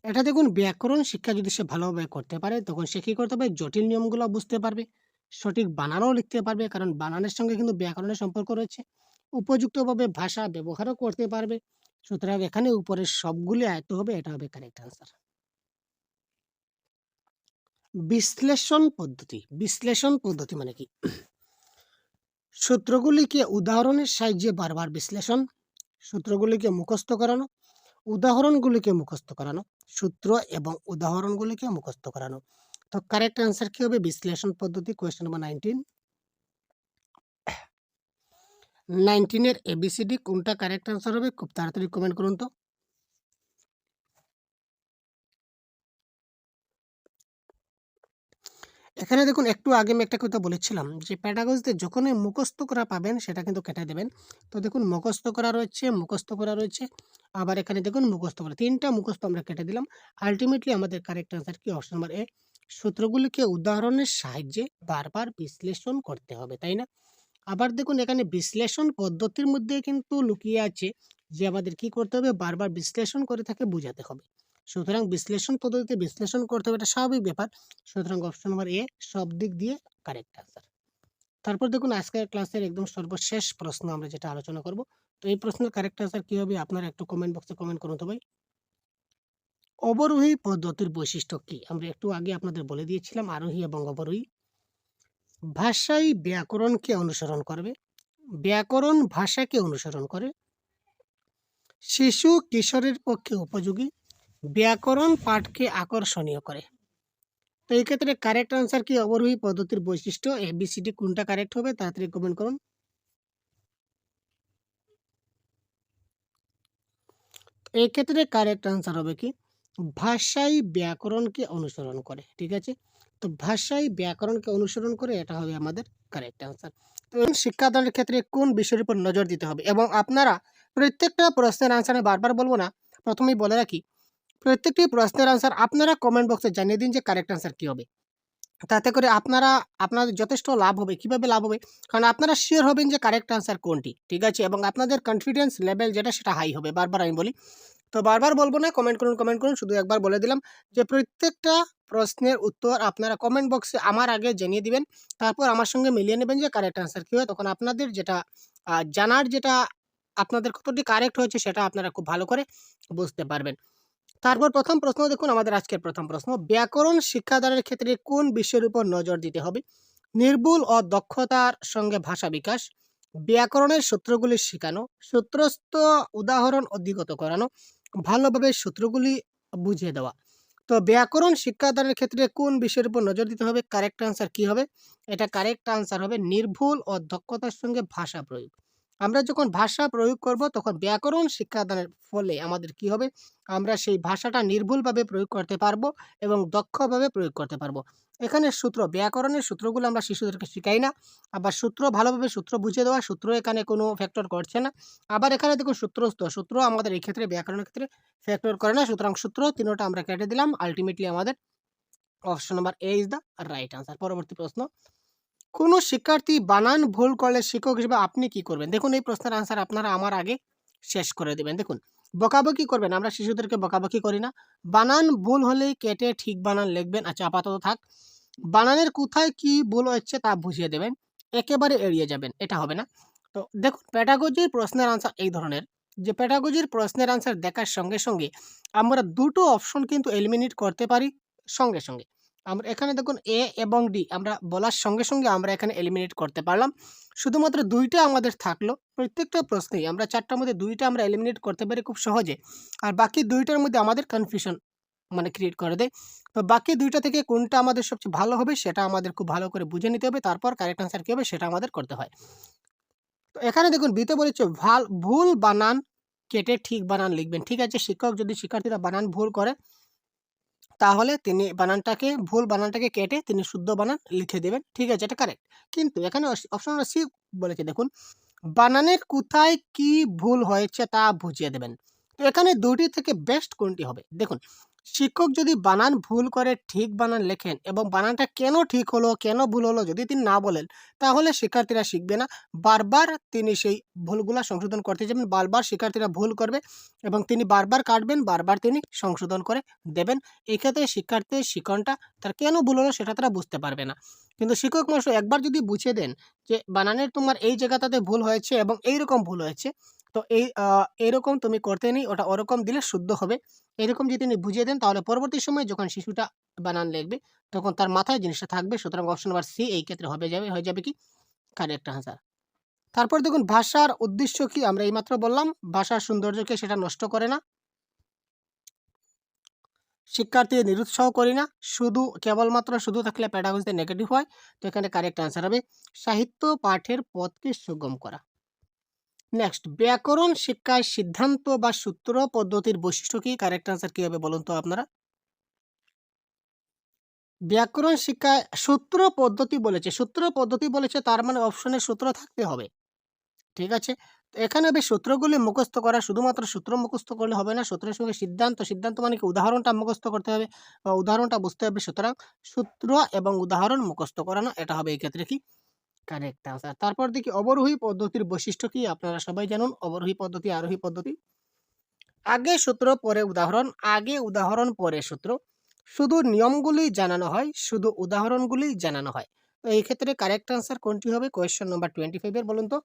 এটা দেখুন ব্যাকরণ শিক্ষা যদি সে ভালোভাবে করতে পারে তখন সে কি করতে পারবে? জটিল নিয়মগুলো বুঝতে পারবে, সঠিক বানানও লিখতে পারবে, কারণ বানানের সঙ্গে কিন্তু ব্যাকরণের সম্পর্ক রয়েছে, উপযুক্তভাবে ভাষা ব্যবহারও করতে পারবে। সুতরাং এখানে উপরের সবগুলি আয়ত্ত হবে, এটা হবে কারেক্ট আনসার। বিশ্লেষণ পদ্ধতি। বিশ্লেষণ পদ্ধতি মানে কি? সূত্রগুলিকে উদাহরণের সাহায্যে বারবার বিশ্লেষণ, সূত্রগুলিকে মুখস্থ করানো, উদাহরণগুলিকে মুখস্থ করানো, সূত্র এবং উদাহরণগুলিকে মুখস্থ করানো। তো কারেক্ট অ্যান্সার কি হবে? বিশ্লেষণ পদ্ধতি। Question number 19। 19 এর এবিসিডি কোনটা কারেক্ট অ্যান্সার হবে? খুব তাড়াতাড়ি কমেন্ট করুন তো। এখানে দেখুন একটু আগে আমি একটা কথা বলেছিলাম যে প্যাডাগজিতে যখনই মুখস্থ করা পাবেন সেটা কিন্তু কেটে দেবেন। তো দেখুন মুখস্থ করা রয়েছে, মুখস্থ করা রয়েছে, আবার এখানে দেখুন মুখস্থ করা, 3টা মুখস্থ আমরা কেটে দিলাম। আলটিমেটলি আমাদের কারেক্ট অ্যান্সার কি? অপশন নাম্বার এ, সূত্রগুলিকে উদাহরণের সাহায্যে বারবার বিশ্লেষণ করতে হবে, তাই না? আবার দেখুন এখানে বিশ্লেষণ পদ্ধতির মধ্যে কিন্তু লুকিয়ে আছে যে আমাদের কি করতে হবে, বারবার বিশ্লেষণ করে তাকে বুঝাতে হবে। সুতরাং বিশ্লেষণ পদ্ধতিতে বিশ্লেষণ করতে হবে, এটা স্বাভাবিক ব্যাপার। সুতরাং অপশন নম্বর এ সব দিক দিয়ে কারেক্ট আনসার। তারপর দেখুন আজকের ক্লাসের একদম সর্বশেষ প্রশ্ন আমরা যেটা আলোচনা করব। তো এই প্রশ্নের কারেক্ট আনসার কি হবে আপনারা একটু কমেন্ট বক্সে কমেন্ট করুন তো ভাই। অবরোহী পদ্ধতির বৈশিষ্ট্য কি? আমরা একটু আগে আপনাদের বলে দিয়েছিলাম আরোহী এবং অবরোহী। ভাষাই ব্যাকরণকে অনুসরণ করবে। ব্যাকরণ ভাষাকে অনুসরণ করে। শিশু কিশোরের পক্ষে উপযোগী। ব্যাকরণ পাঠকে আকর্ষণীয় করে। তো এই ক্ষেত্রে কারেক্ট আনসার কি? অবরোহী পদ্ধতির বৈশিষ্ট্য এবিসিডি কোনটা কারেক্ট হবে তাড়াতাড়ি কমেন্ট করুন। এই ক্ষেত্রে কারেক্ট আনসার হবে কি? ভাষাই ব্যাকরণকে অনুসরণ করে। ঠিক আছে, তো ভাষাই ব্যাকরণকে অনুসরণ করে, এটা হবে আমাদের কারেক্ট আনসার। তো শিক্ষাদানের ক্ষেত্রে কোন বিষয়ের উপর নজর দিতে হবে, এবং আপনারা প্রত্যেকটা প্রশ্নের আনসার আমি বারবার বলবো না, প্রথমেই বলে রাখি, প্রত্যেকটি প্রশ্নের আনসার আপনারা কমেন্ট বক্সে জানিয়ে দিন যে কারেক্ট আনসার কি হবে। তাতে করে আপনাদের যথেষ্ট লাভ হবে। কিভাবে লাভ হবে? কারণ আপনারা শিওর হবেন যে কারেক্ট আনসার কোনটি। ঠিক আছে, এবং আপনাদের কনফিডেন্স লেভেল যেটা সেটা হাই হবে। বারবার আমি বলি, তো বারবার বলবো না, কমেন্ট করুন কমেন্ট করুন, শুধু একবার বলে দিলাম যে প্রত্যেকটা প্রশ্নের উত্তর আপনারা কমেন্ট বক্সে আমার আগে জানিয়ে দিবেন। তারপর আমার সঙ্গে মিলিয়ে নেবেন যে কারেক্ট আনসার কী হয়। তখন আপনাদের যেটা জানার যেটা আপনাদের কতটি কারেক্ট হয়েছে সেটা আপনারা খুব ভালো করে বুঝতে পারবেন। তারপর প্রথম প্রশ্ন দেখুন, আমাদের আজকের প্রথম প্রশ্ন, ব্যাকরণ শিক্ষাদানের ক্ষেত্রে কোন বিষয়ের উপর নজর দিতে হবে? নির্ভুল ও দক্ষতার সঙ্গে ভাষা বিকাশ, ব্যাকরণের সূত্রগুলি শেখানো, সূত্রস্থ উদাহরণ অধিগত করানো, ভালোভাবে সূত্রগুলি বুঝিয়ে দেওয়া। তো ব্যাকরণ শিক্ষাদানের ক্ষেত্রে কোন বিষয়ের উপর নজর দিতে হবে? কারেক্ট আনসার কি হবে? এটা কারেক্ট আনসার হবে নির্ভুল ও দক্ষতার সঙ্গে ভাষা প্রয়োগ। আমরা যখন ভাষা প্রয়োগ করব তখন ব্যাকরণ শিক্ষাদানের ফলে আমাদের কি হবে? আমরা সেই ভাষাটা নির্ভুলভাবে প্রয়োগ করতে পারবো এবং দক্ষভাবে প্রয়োগ করতে পারবো। এখানে সূত্র, ব্যাকরণের সূত্রগুলো আমরা শিশুদেরকে শিখাই না। আবার সূত্র ভালোভাবে সূত্র বুঝিয়ে দেওয়া, সূত্র এখানে কোনো ফ্যাক্টর করছে না। আবার এখানে দেখুন সূত্রস্থ, সূত্র আমাদের এই ক্ষেত্রে ব্যাকরণের ক্ষেত্রে ফ্যাক্টর করে না। সুতরাং সূত্র তিনোটা আমরা কেটে দিলাম। আল্টিমেটলি আমাদের option number A is the right answer. পরবর্তী প্রশ্ন, কোনো শিক্ষার্থী বানান ভুল করলে শিক্ষক হিসেবে আপনি কি করবেন? দেখুন এই প্রশ্নের আনসার আপনারা আমার আগে শেষ করে দেবেন। দেখুন, বকাবকি করবেন, আমরা শিশুদেরকে বকাবকি করি না। বানান ভুল হলেই কেটে ঠিক বানান লিখবেন। আচ্ছা, আপাতত থাক। বানানের কোথায় কি ভুল হচ্ছে তা বুঝিয়ে দেবেন। একেবারে এড়িয়ে যাবেন, এটা হবে না। তো দেখুন, প্যাডাগজির প্রশ্নের আনসার এই ধরনের, যে প্যাডাগজির প্রশ্নের আনসার দেখার সঙ্গে সঙ্গে আমরা দুটো অপশন কিন্তু এলিমিনেট করতে পারি সঙ্গে সঙ্গে। আমরা এখানে দেখুন এ এবং ডি আমরা বলার সঙ্গে সঙ্গে আমরা এখানে এলিমিনেট করতে পারলাম। শুধুমাত্র দুইটা আমাদের থাকলো। প্রত্যেকটা প্রশ্নেই আমরা চারটার মধ্যে দুইটা আমরা এলিমিনেট করতে পারি খুব সহজে। আর বাকি দুইটার মধ্যে আমাদের কনফিউশন মানে ক্রিয়েট করে দেয়। তো বাকি দুইটা থেকে কোনটা আমাদের সবচেয়ে ভালো হবে সেটা আমাদের খুব ভালো করে বুঝে নিতে হবে। তারপর কারেক্ট আনসার কী হবে সেটা আমাদের করতে হয়। তো এখানে দেখুন বিতে বলেছে ভুল বানান কেটে ঠিক বানান লিখবেন। ঠিক আছে, শিক্ষক যদি শিক্ষার্থীরা বানান ভুল করে তাহলে তিনি ভুল বানানটাকে কেটে তিনি শুদ্ধ বানান লিখে দেবেন। ঠিক আছে, এটা কারেক্ট। কিন্তু এখানে অপশন নম্বর সি বলেছে, দেখুন বানানের কোথায় কি ভুল হয়েছে তা বুঝিয়ে দেবেন। তো এখানে দুটি থেকে বেস্ট কোনটি হবে? দেখুন, শিক্ষক যদি বানান ভুল করে ঠিক বানান লেখেন এবং বানানটা কেন ঠিক হলো কেন ভুল হলো যদি তিনি না বলেন, তাহলে শিক্ষার্থীরা শিখবে না। বারবার তিনি সেই ভুলগুলা সংশোধন করতে যাবেন, বারবার শিক্ষার্থীরা ভুল করবে এবং তিনি বারবার কাটবেন, বারবার তিনি সংশোধন করে দেবেন। এই ক্ষেত্রে শিক্ষার্থীর শিক্ষণটা তার কেন ভুল হলো সেটা তারা বুঝতে পারবে না। কিন্তু শিক্ষক মহাশয় একবার যদি বুঝিয়ে দেন যে বানানের তোমার এই জায়গাটাতে ভুল হয়েছে এবং এইরকম ভুল হয়েছে, তো এইরকম তুমি করতে নেই, ওটা ওরকম দিলে শুদ্ধ হবে। এরকম যদি তিনি বুঝিয়ে দেন তাহলে পরবর্তী সময়ে যখন শিশুটা বানান লিখবে তখন তার মাথায় জিনিসটা থাকবে। সুতরাং অপশন নাম্বার সি এই ক্ষেত্রে হয়ে যাবে কি কারেক্ট আনসার। তারপর দেখুন ভাষার উদ্দেশ্য কি? আমরা এইমাত্র বললাম ভাষার সৌন্দর্যকে সেটা নষ্ট করে না, শিক্ষার্থীদের নিরুৎসাহ করি না, কেবলমাত্র শুধু থাকলে প্যাডাগজিতে নেগেটিভ হয়। তো এখানে কারেক্ট আনসার হবে সাহিত্য পাঠের পথকে সুগম করা। নেক্সট, ব্যাকরণ শিক্ষায় সিদ্ধান্ত বা সূত্র পদ্ধতির বৈশিষ্ট্য কি? কারেক্ট আনসার কি হবে বলুন তো আপনারা। ব্যাকরণ শিক্ষায় সূত্র পদ্ধতি বলেছে, তার মানে অপশনে সূত্র থাকতে হবে। ঠিক আছে, তো এখানে সূত্রগুলি মুখস্থ করা, শুধুমাত্র সূত্র মুখস্থ করলে হবে না, সূত্রের সঙ্গে সিদ্ধান্ত মানে কি উদাহরণটা মুখস্থ করতে হবে বা উদাহরণটা বুঝতে হবে। সুতরাং সূত্র এবং উদাহরণ মুখস্থ করানো, এটা হবে এই ক্ষেত্রে কি কারেক্ট আনসার। তারপর দেখি অবরোহী পদ্ধতির বৈশিষ্ট্য কি? আপনারা সবাই জানুন অবরোহী পদ্ধতি, আরোহী পদ্ধতি। আগে সূত্র পরে উদাহরণ, আগে উদাহরণ পরে সূত্র। শুধু নিয়মগুলি জানানো হয়, শুধু উদাহরণগুলি জানানো হয়। তো এই ক্ষেত্রে কারেক্ট আনসার কোনটি হবে? কোয়েশ্চেন নাম্বার 25 এর বলুন তো।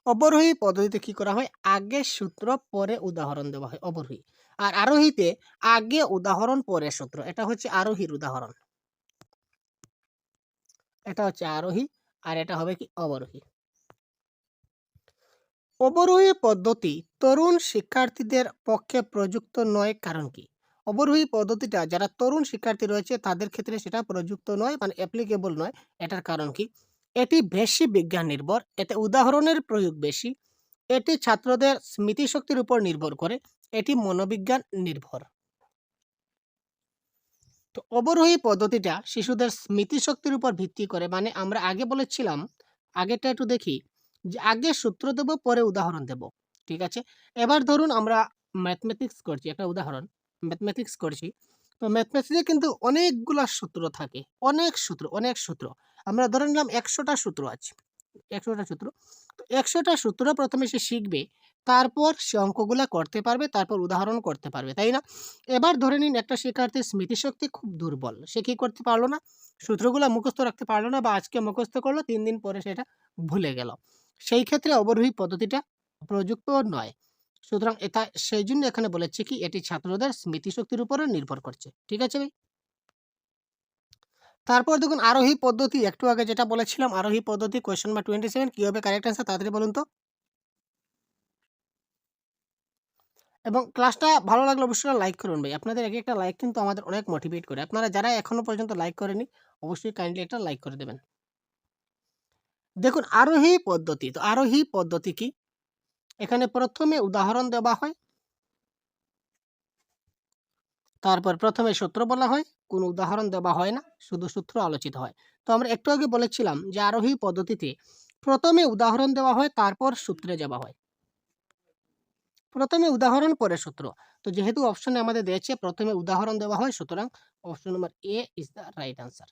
অবরোহী পদ্ধতিতে কি করা হয়? আগে সূত্র পরে উদাহরণ দেওয়া হয় অবরোহী। আর আরোহীতে আগে উদাহরণ পরে সূত্র। এটা হচ্ছে আরোহীর উদাহরণ। এটা হচ্ছে আরোহী আর এটা হবে কি অবরোহী। অবরোহী পদ্ধতি তরুণ শিক্ষার্থীদের পক্ষে প্রযুক্ত নয় কারণ কি? অবরোহী পদ্ধতিটা যারা তরুণ শিক্ষার্থী রয়েছে তাদের ক্ষেত্রে সেটা প্রযুক্ত নয়, মানে অ্যাপ্লিকেবল নয়। এটার কারণ কি? এটি বেশি বিজ্ঞান নির্ভর, এতে উদাহরণের প্রয়োগ বেশি, এটি ছাত্রদের স্মৃতিশক্তির উপর নির্ভর করে, এটি মনোবিজ্ঞান নির্ভর। তো অবরোহী পদ্ধতিটা শিশুদের স্মৃতিশক্তির উপর ভিত্তি করে, মানে আমরা আগে বলেছিলাম, আগেরটা একটু দেখি, যে আগে সূত্র দেব পরে উদাহরণ দেব। ঠিক আছে? এবার ধরুন আমরা ম্যাথমেটিক্স করছি, একটা উদাহরণ, ম্যাথমেটিক্স করছি। তো ম্যাথমেটিক্সে কিন্তু অনেকগুলা সূত্র থাকে, অনেক সূত্র। আমরা ধরে নিলাম ১০০টা সূত্র আছে, ১০০টা সূত্র। তো ১০০টা সূত্র প্রথমে সে শিখবে, তারপর সে অঙ্কগুলা করতে পারবে, তারপর উদাহরণ করতে পারবে, তাই না? এবার ধরে নিন একটা শিক্ষার্থীর স্মৃতিশক্তি খুব দুর্বল। সে কি করতে পারল না? সূত্রগুলা মুখস্থ রাখতে পারল না, বা আজকে মুখস্থ করলো ৩ দিন পরে সেটা ভুলে গেল। সেই ক্ষেত্রে অবরোহী পদ্ধতিটা প্রযুক্ত নয়। সুতরাং এটা সেইজন্য এখানে বলেছে কি এটি ছাত্রদের স্মৃতিশক্তির উপরে নির্ভর করছে। ঠিক আছে ভাই? তারপর দেখুন আরোহী পদ্ধতি, একটু আগে যেটা বলেছিলাম আরোহী পদ্ধতি, কোয়েশ্চেন নাম্বার 27 কি হবে কারেক্ট অ্যান্সার? তাড়াতাড়ি বলুন তো। এবং ক্লাসটা ভালো লাগলে অবশ্যই লাইক করুন ভাই। আপনাদের এক একটা লাইক কিন্তু আমাদের অনেক মোটিভেট করে। আপনারা যারা এখনো পর্যন্ত লাইক করেনি, অবশ্যই কাইন্ডলি একটা লাইক করে দেবেন। দেখুন আরোহী পদ্ধতি। তো আরোহী পদ্ধতি কি? এখানে প্রথমে উদাহরণ দেওয়া হয়, তারপর প্রথমে সূত্র বলা হয়, কোনো উদাহরণ দেওয়া হয় না, শুধু সূত্র আলোচিত হয়। তো আমরা একটু আগে বলেছিলাম যে আরোহী পদ্ধতিতে প্রথমে উদাহরণ দেওয়া হয়, তারপর সূত্রে যাওয়া হয়। প্রথমে উদাহরণ পরে সূত্র। তো যেহেতু অপশনে আমাদের দিয়েছে প্রথমে উদাহরণ দেওয়া হয়, সুতরাং option number A is the right answer.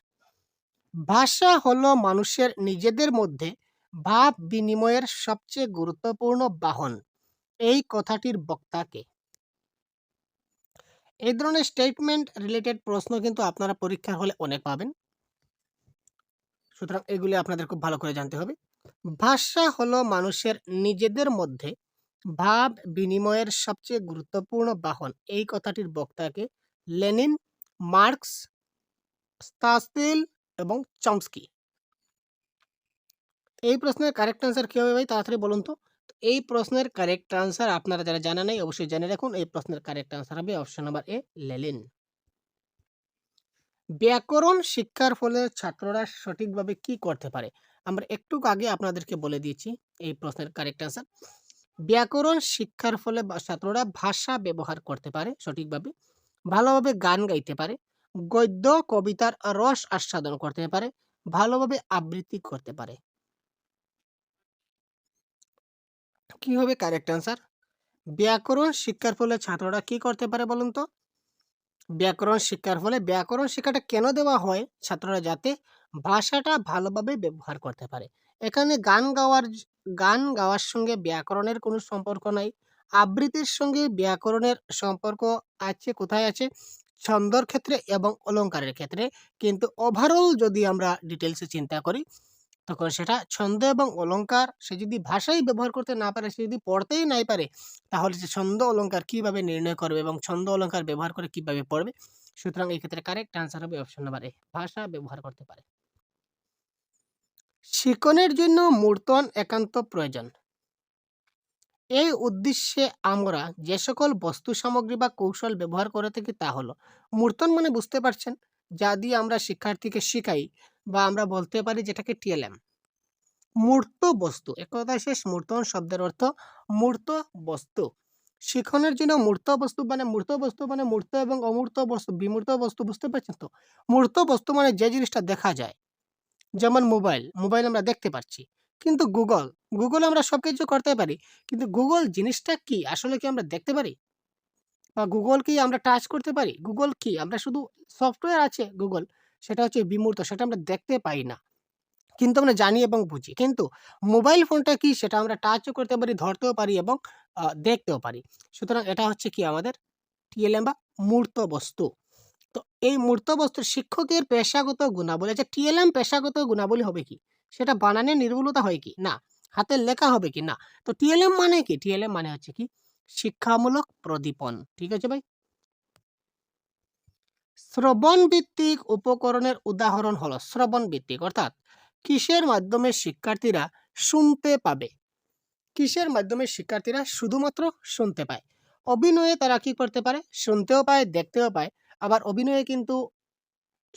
ভাষা হলো মানুষের নিজেদের মধ্যে ভাব বিনিময়ের সবচেয়ে গুরুত্বপূর্ণ বাহন। এই কথাটির বক্তা কে? এই ধরনের স্টেটমেন্ট রিলেটেড প্রশ্ন কিন্তু আপনারা পরীক্ষার হলে অনেক পাবেন। সুতরাং এগুলি আপনাদের খুব ভালো করে জানতে হবে। ভাষা হলো মানুষের নিজেদের মধ্যে ভাব বিনিময়ের সবচেয়ে গুরুত্বপূর্ণ বাহন। এই কথাটির বক্তাকে লেনিন, মার্কস, স্তাসিল এবং চমস্কি। এই প্রশ্নের কারেক্ট আনসার কি হবে ভাই? তাড়াতাড়ি বলুন তো। এই প্রশ্নের কারেক্ট আনসার আপনারা যারা জানা নেই অবশ্যই জেনে রাখুন। এই প্রশ্নের কারেক্ট আনসার হবে অপশন নাম্বার এ, লেনিন। ব্যাকরণ শিক্ষার ফলে ছাত্ররা সঠিকভাবে কি করতে পারে? আমরা একটু আগে আপনাদেরকে বলে দিয়েছি এই প্রশ্নের কারেক্ট আনসার। ব্যাকরণ শিক্ষার ফলে ছাত্ররা ভাষা ব্যবহার করতে পারে সঠিকভাবে, ভালোভাবে গান গাইতে পারে, গদ্য কবিতার রস আস্বাদন করতে পারে, ভালোভাবে আবৃত্তি করতে পারে। কি হবে কারেক্ট আনসার? ব্যাকরণ শিক্ষার ফলে ছাত্ররা কি করতে পারে বলুন তো? ব্যাকরণ শিক্ষার ফলে, ব্যাকরণ শিক্ষাটা কেন দেওয়া হয়? ছাত্ররা যাতে ভাষাটা ভালোভাবে ব্যবহার করতে পারে। এখানে গান গাওয়ার সঙ্গে ব্যাকরণের কোনো সম্পর্ক নাই। আবৃত্তির সঙ্গে ব্যাকরণের সম্পর্ক আছে, কোথায় আছে? ছন্দর ক্ষেত্রে এবং অলংকারের ক্ষেত্রে। কিন্তু ওভারঅল যদি আমরা ডিটেইলসে চিন্তা করি, তখন সেটা ছন্দ এবং অলংকার সে যদি ভাষাই ব্যবহার করতে না পারে, সে যদি পড়তেই নাই পারে, তাহলে সে ছন্দ অলংকার কিভাবে নির্ণয় করবে এবং ছন্দ অলংকার ব্যবহার করে কিভাবে পড়বে? সুতরাং এই ক্ষেত্রে কারেক্ট আনসার হবে অপশন নাম্বার এ, ভাষা ব্যবহার করতে পারে। শিক্ষণের জন্য মূর্তন একান্ত প্রয়োজন। এই উদ্দেশ্যে আমরা যে সকল বস্তু সামগ্রী বা কৌশল ব্যবহার করে থাকি তা হলো, মূর্তন মানে বুঝতে পারছেন, যা দিয়ে আমরা শিক্ষার্থীকে শিখাই, বা আমরা বলতে পারি যেটাকে টিএলএম, মূর্ত বস্তু। একথায় শেষ। মূর্তন শব্দের অর্থ মূর্ত বস্তু। শিখনের জন্য মূর্ত বস্তু মানে মূর্ত এবং অমূর্ত বস্তু, বিমূর্ত বস্তু, বুঝতে পারছেন তো? মূর্ত বস্তু মানে যে জিনিসটা দেখা যায়, যেমন মোবাইল আমরা দেখতে পাচ্ছি। কিন্তু গুগল আমরা সবকিছু করতে পারি। কিন্তু গুগল জিনিসটা কি? আসলে কি আমরা দেখতে পারি? বা গুগল কি আমরা টাচ করতে পারি? গুগল কি? আমরা শুধু সফটওয়্যার আছে গুগল। সেটা হচ্ছে বিমূর্ত, সেটা আমরা দেখতে পাই না। কিন্তু আমরা জানি এবং বুঝি। কিন্তু মোবাইল ফোনটা কি সেটা আমরা টাচও করতে পারি, ধরতেও পারি এবং দেখতেও পারি। সুতরাং এটা হচ্ছে কি আমাদের টিএলএম বা মূর্ত বস্তু। তো এই মূর্ত বস্তুর শিক্ষকের পেশাগত গুণাবলী, আচ্ছা টিএলএম পেশাগত গুণাবলী হবে কি? সেটা বানানে নির্ভুলতা হয় কি? না। হাতের লেখা হবে কি? না। তো টিএলএম মানে কি? টিএলএম মানে হচ্ছে কি? শিক্ষামূলক প্রদীপন। ঠিক আছে ভাই? শ্রবণ ভিত্তিক উপকরণের উদাহরণ হলো শ্রবণ ভিত্তিক, অর্থাৎ কিসের মাধ্যমে শিক্ষার্থীরা শুনতে পাবে? কিসের মাধ্যমে শিক্ষার্থীরা শুধুমাত্র শুনতে পায়? অভিনয়ে তারা কি করতে পারে? শুনতেও পায়, দেখতেও পায়। আবার অভিনয়ে কিন্তু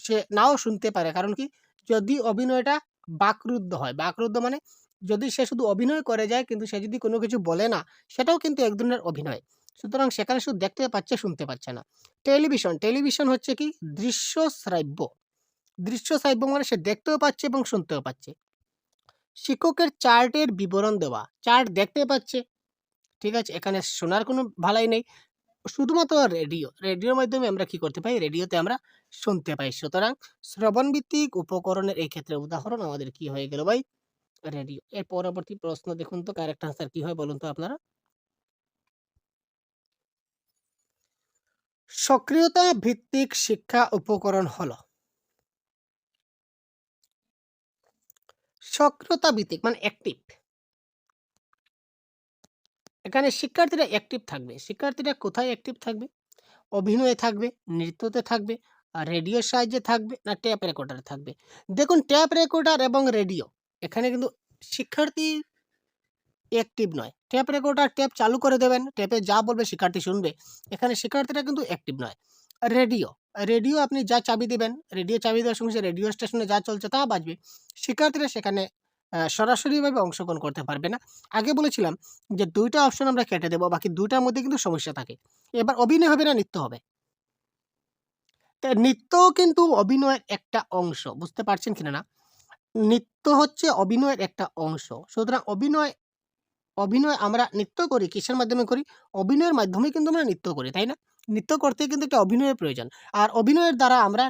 সে নাও শুনতে পারে। কারণ কি? যদি অভিনয়টা বাকরুদ্ধ হয়। বাকরুদ্ধ মানে যদি সে শুধু অভিনয় করে যায় কিন্তু সে যদি কোনো কিছু বলে না, সেটাও কিন্তু এক ধরনের অভিনয়। সুতরাং সেখানে শুধু দেখতে পাচ্ছে, শুনতে পাচ্ছে না। টেলিভিশন, টেলিভিশন হচ্ছে কি? দৃশ্য শ্রাব্য। দৃশ্য শ্রাব্য মানে সে দেখতেও পাচ্ছে এবং শুনতেও পাচ্ছে। শিক্ষকের চার্টের বিবরণ দেওয়া। চার্ট দেখতে পাচ্ছে, ঠিক আছে? এখানে শোনার কোনো বালাই নেই। শুধুমাত্র রেডিও। রেডিওর মাধ্যমে আমরা কি করতে পাই? রেডিওতে আমরা শুনতে পাই। সুতরাং শ্রবণভিত্তিক উপকরণের এই ক্ষেত্রে উদাহরণ আমাদের কি হয়ে গেল ভাই? রেডিও। এর পরবর্তী প্রশ্ন দেখুন তো কারেক্ট আনসার কি হয় বলুন তো আপনারা? সক্রিয়তা ভিত্তিক শিক্ষা উপকরণ হলো। সক্রিয়তা ভিত্তিক মানে অ্যাক্টিভ। এখানে শিক্ষার্থীরা অ্যাক্টিভ থাকবে। শিক্ষার্থীরা কোথায় অ্যাক্টিভ থাকবে? অভিনয়ে থাকবে, নৃত্যতে থাকবে, রেডিওর সাহায্যে থাকবে, না টেপ রেকর্ডারে থাকবে? দেখুন ট্যাপ রেকর্ডার এবং রেডিও এখানে কিন্তু শিক্ষার্থী অ্যাক্টিভ নয়। ট্যাপ রেকর্ডার ট্যাপ চালু করে দেবেন, ট্যাপে যা বলবে শিক্ষার্থী শুনবে। এখানে শিক্ষার্থীরা কিন্তু অ্যাক্টিভ নয়। রেডিও, রেডিও আপনি যা চাবি দিবেন, রেডিও চাবি দেওয়ার সঙ্গে সঙ্গে রেডিও স্টেশনে যা চলছে তা বাজবে। শিক্ষার্থীরা সেখানে সরাসরিভাবে অংশগ্রহণ করতে পারবে না। আগে বলেছিলাম যে ২ টা অপশন আমরা কেটে দেব, বাকি ২ টার মধ্যে কিন্তু সমস্যা থাকে। এবার অভিনয় হবে না নৃত্য হবে? তা নৃত্যও কিন্তু অভিনয়ের একটা অংশ। বুঝতে পারছেন কিনা না? নৃত্য হচ্ছে অভিনয়ের একটা অংশ। সুতরাং অভিনয় আমরা নৃত্য করি কিসের মাধ্যমে করি? অভিনয়ের মাধ্যমেই কিন্তু আমরা নৃত্য করি, তাই না? নৃত্য করতে কিন্তু একটা অভিনয়ের প্রয়োজন। আর অভিনয়ের দ্বারা আমরা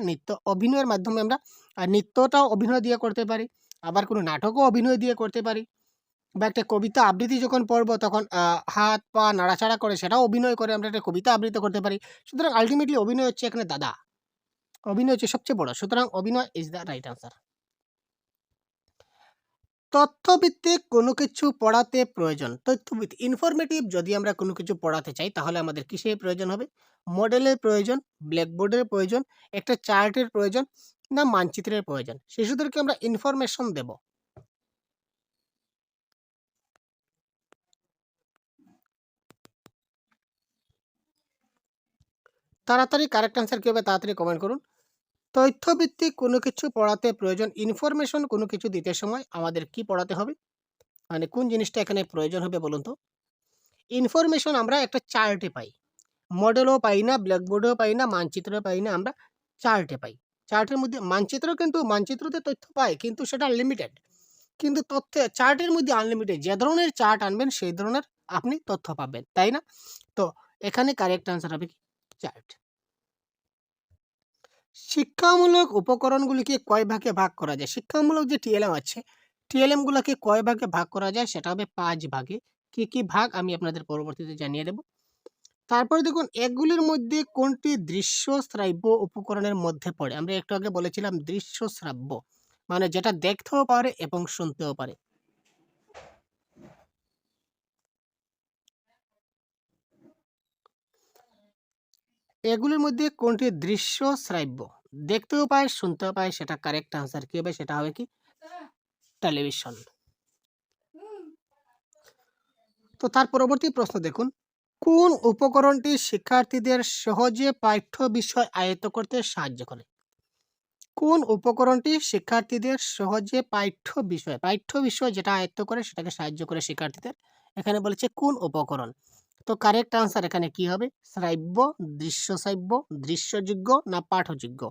অভিনয়ের মাধ্যমে আমরা নৃত্যটাও অভিনয় দিয়ে করতে পারি। আবার কোনো নাটকও অভিনয় দিয়ে করতে পারি। বা একটা কবিতা আবৃত্তি যখন পড়ব তখন হাত পা নাড়াচাড়া করে সেটাও অভিনয় করে আমরা একটা কবিতা আবৃত্তি করতে পারি। সুতরাং আল্টিমেটলি অভিনয় হচ্ছে এখানে দাদা। অভিনয় হচ্ছে সবচেয়ে বড়। সুতরাং অভিনয় ইস দ্য রাইট আনসার। তথ্যভিত্তিক কোনো কিছু পড়াতে প্রয়োজন। তথ্যভিত্তিক ইনফরমেটিভ যদি আমরা কোনো কিছু পড়াতে চাই তাহলে আমাদের কিসের প্রয়োজন হবে? মডেলের প্রয়োজন, ব্ল্যাকবোর্ডের প্রয়োজন, একটা চার্টের প্রয়োজন, না মানচিত্রের প্রয়োজন? শিশুদেরকে আমরা ইনফরমেশন দেব। তাড়াতাড়ি কারেক্ট আনসার কি হবে তাড়াতাড়ি কমেন্ট করুন। তথ্যভিত্তিক কোনো কিছু পড়াতে প্রয়োজন, ইনফরমেশন কোনো কিছু দিতে সময় আমাদের কি পড়াতে হবে? মানে কোন জিনিসটা এখানে প্রয়োজন হবে বলুন তো? ইনফরমেশন আমরা একটা চার্টে পাই। মডেলও পাই না, ব্ল্যাকবোর্ডেও পাই না, মানচিত্রও পাই না, আমরা চার্টে পাই। চার্টের মধ্যে মানচিত্রতে তথ্য পাই কিন্তু সেটা লিমিটেড। কিন্তু চার্টের মধ্যে আনলিমিটেড। যে ধরনের চার্ট আনবেন সেই ধরনের আপনি তথ্য পাবেন, তাই না? তো এখানে কারেক্ট আনসার হবে কি? চার্ট। শিক্ষামূলক উপকরণগুলিকে কয় ভাগে ভাগ করা যায়? শিক্ষামূলক যে টিএলএম আছে, টিএলএম গুলাকে কয় ভাগে ভাগ করা যায়? সেটা হবে ৫ ভাগে। কি, কি ভাগ আমি আপনাদের পরবর্তীতে জানিয়ে দেব। তারপরে দেখুন এগুলির মধ্যে কোনটি দৃশ্য শ্রাব্য উপকরণের মধ্যে পড়ে? আমরা একটু আগে বলেছিলাম দৃশ্য শ্রাব্য মানে যেটা দেখতেও পারে এবং শুনতেও পারে। এগুলির মধ্যে কোনটি দৃশ্য শ্রাব্য? দেখতেও পায়, শুনতেও পায়, সেটা কারেক্ট আনসার কি হবে? সেটা হবে কি? টেলিভিশন। তো তার পরবর্তী প্রশ্ন দেখুন, কোন উপকরণটি শিক্ষার্থীদের সহজে পাঠ্য বিষয় আয়ত্ত করতে সাহায্য করে? কোন উপকরণটি শিক্ষার্থীদের সহজে পাঠ্য বিষয় যেটা আয়ত্ত করে সেটাকে সাহায্য করে শিক্ষার্থীদের? এখানে বলেছে কোন উপকরণ? তো কারেক্ট আনসার এখানে কি হবে? শ্রাব্য, দৃশ্য শ্রাব্য, দৃশ্যযোগ্য, না পাঠযোগ্য?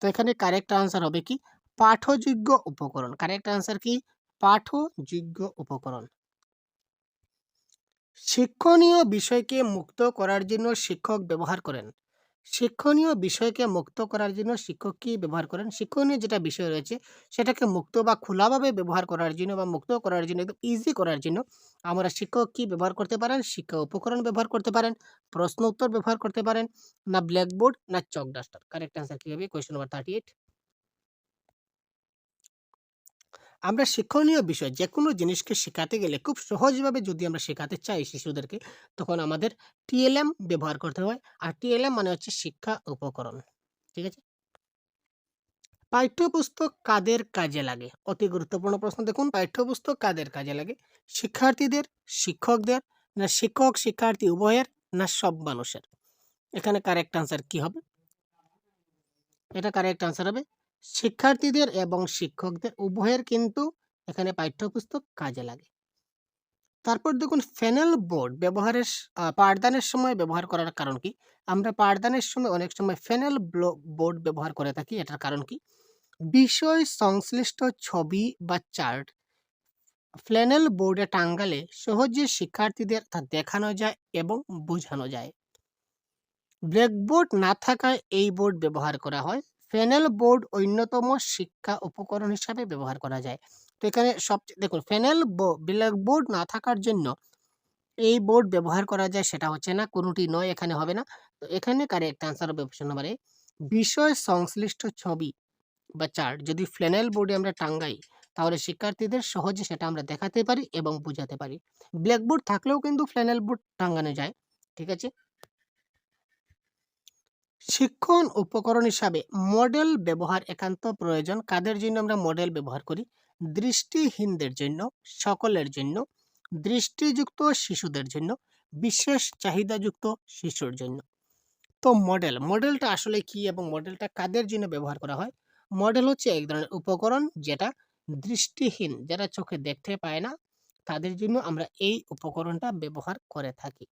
তো এখানে কারেক্ট আনসার হবে কি? পাঠযোগ্য উপকরণ। কারেক্ট আনসার কি? পাঠযোগ্য উপকরণ। শিক্ষণীয় বিষয়কে মুক্ত করার জন্য শিক্ষক ব্যবহার করেন। শিক্ষণীয় বিষয়কে মুক্ত করার জন্য শিক্ষক কি ব্যবহার করেন? শিক্ষণীয় যেটা বিষয় রয়েছে সেটাকে মুক্ত বা খোলাভাবে ব্যবহার করার জন্য বা মুক্ত করার জন্য একদম ইজি করার জন্য আমরা শিক্ষক কি ব্যবহার করতে পারেন? শিক্ষা উপকরণ ব্যবহার করতে পারেন, প্রশ্ন উত্তর ব্যবহার করতে পারেন, না ব্ল্যাকবোর্ড না চক ডাস্টার। কারেক্ট অ্যান্সার কি হবে? Question number 38। আমরা শিক্ষণীয় বিষয় যেকোনো জিনিসকে শেখাতে গেলে খুব সহজভাবে যদি আমরা শেখাতে চাই শিশুদেরকে, তখন আমাদের টিএলএম ব্যবহার করতে হয়। আর টিএলএম মানে হচ্ছে শিক্ষা উপকরণ। ঠিক আছে? পাঠ্যপুস্তক কাদের কাজে লাগে? অতি গুরুত্বপূর্ণ প্রশ্ন দেখুন, পাঠ্যপুস্তক কাদের কাজে লাগে? শিক্ষার্থীদের, শিক্ষকদের, না শিক্ষক শিক্ষার্থী উভয়ের, না সব মানুষের? এখানে কারেক্ট আনসার কি হবে? এটা কারেক্ট আনসার হবে শিক্ষার্থীদের এবং শিক্ষকদের উভয়ের কিন্তু এখানে পাঠ্যপুস্তক কাজে লাগে। তারপর দেখুন ফেনেল বোর্ড ব্যবহারের পাঠদানের সময় ব্যবহার করার কারণ কি? আমরা পাঠদানের সময় অনেক সময় ফেনেল বোর্ড ব্যবহার করে থাকি। এটার কারণ কি? বিষয় সংশ্লিষ্ট ছবি বা চার্ট ফ্ল্যানেল বোর্ডে টাঙ্গালে সহজে শিক্ষার্থীদের তা দেখানো যায় এবং বোঝানো যায়। ব্ল্যাকবোর্ড না থাকায় এই বোর্ড ব্যবহার করা হয়। ফ্ল্যানেল বোর্ড অন্যতম শিক্ষা উপকরণ হিসাবে ব্যবহার করা যায়। তো এখানে সবচেয়ে দেখুন ফ্ল্যানেল ব্ল্যাকবোর্ড না থাকার জন্য এই বোর্ড ব্যবহার করা যায় সেটা হচ্ছে না, কোনোটি নয়, এখানে হবে না। তো এখানে কারেক্ট আনসার হবে অপশন নম্বর এ। বিষয় সংশ্লিষ্ট ছবি বা চার্ট যদি ফ্ল্যানেল বোর্ডে আমরা টাঙ্গাই তাহলে শিক্ষার্থীদের সহজে সেটা আমরা দেখাতে পারি এবং বোঝাতে পারি। ব্ল্যাকবোর্ড থাকলেও কিন্তু ফ্ল্যানেল বোর্ড টাঙ্গানো যায়। ঠিক আছে? শিক্ষণ উপকরণ হিসাবে মডেল ব্যবহার একান্ত প্রয়োজন। কাদের জন্য আমরা মডেল ব্যবহার করি? দৃষ্টিহীনদের জন্য, সকলের জন্য, দৃষ্টিযুক্ত শিশুদের জন্য, বিশেষ চাহিদাযুক্ত শিশুর জন্য। তো মডেলটা আসলে কি এবং মডেলটা কাদের জন্য ব্যবহার করা হয়? মডেল হচ্ছে এক ধরনের উপকরণ যেটা দৃষ্টিহীন, যারা চোখে দেখতে পায় না, তাদের জন্য আমরা এই উপকরণটা ব্যবহার করে থাকি।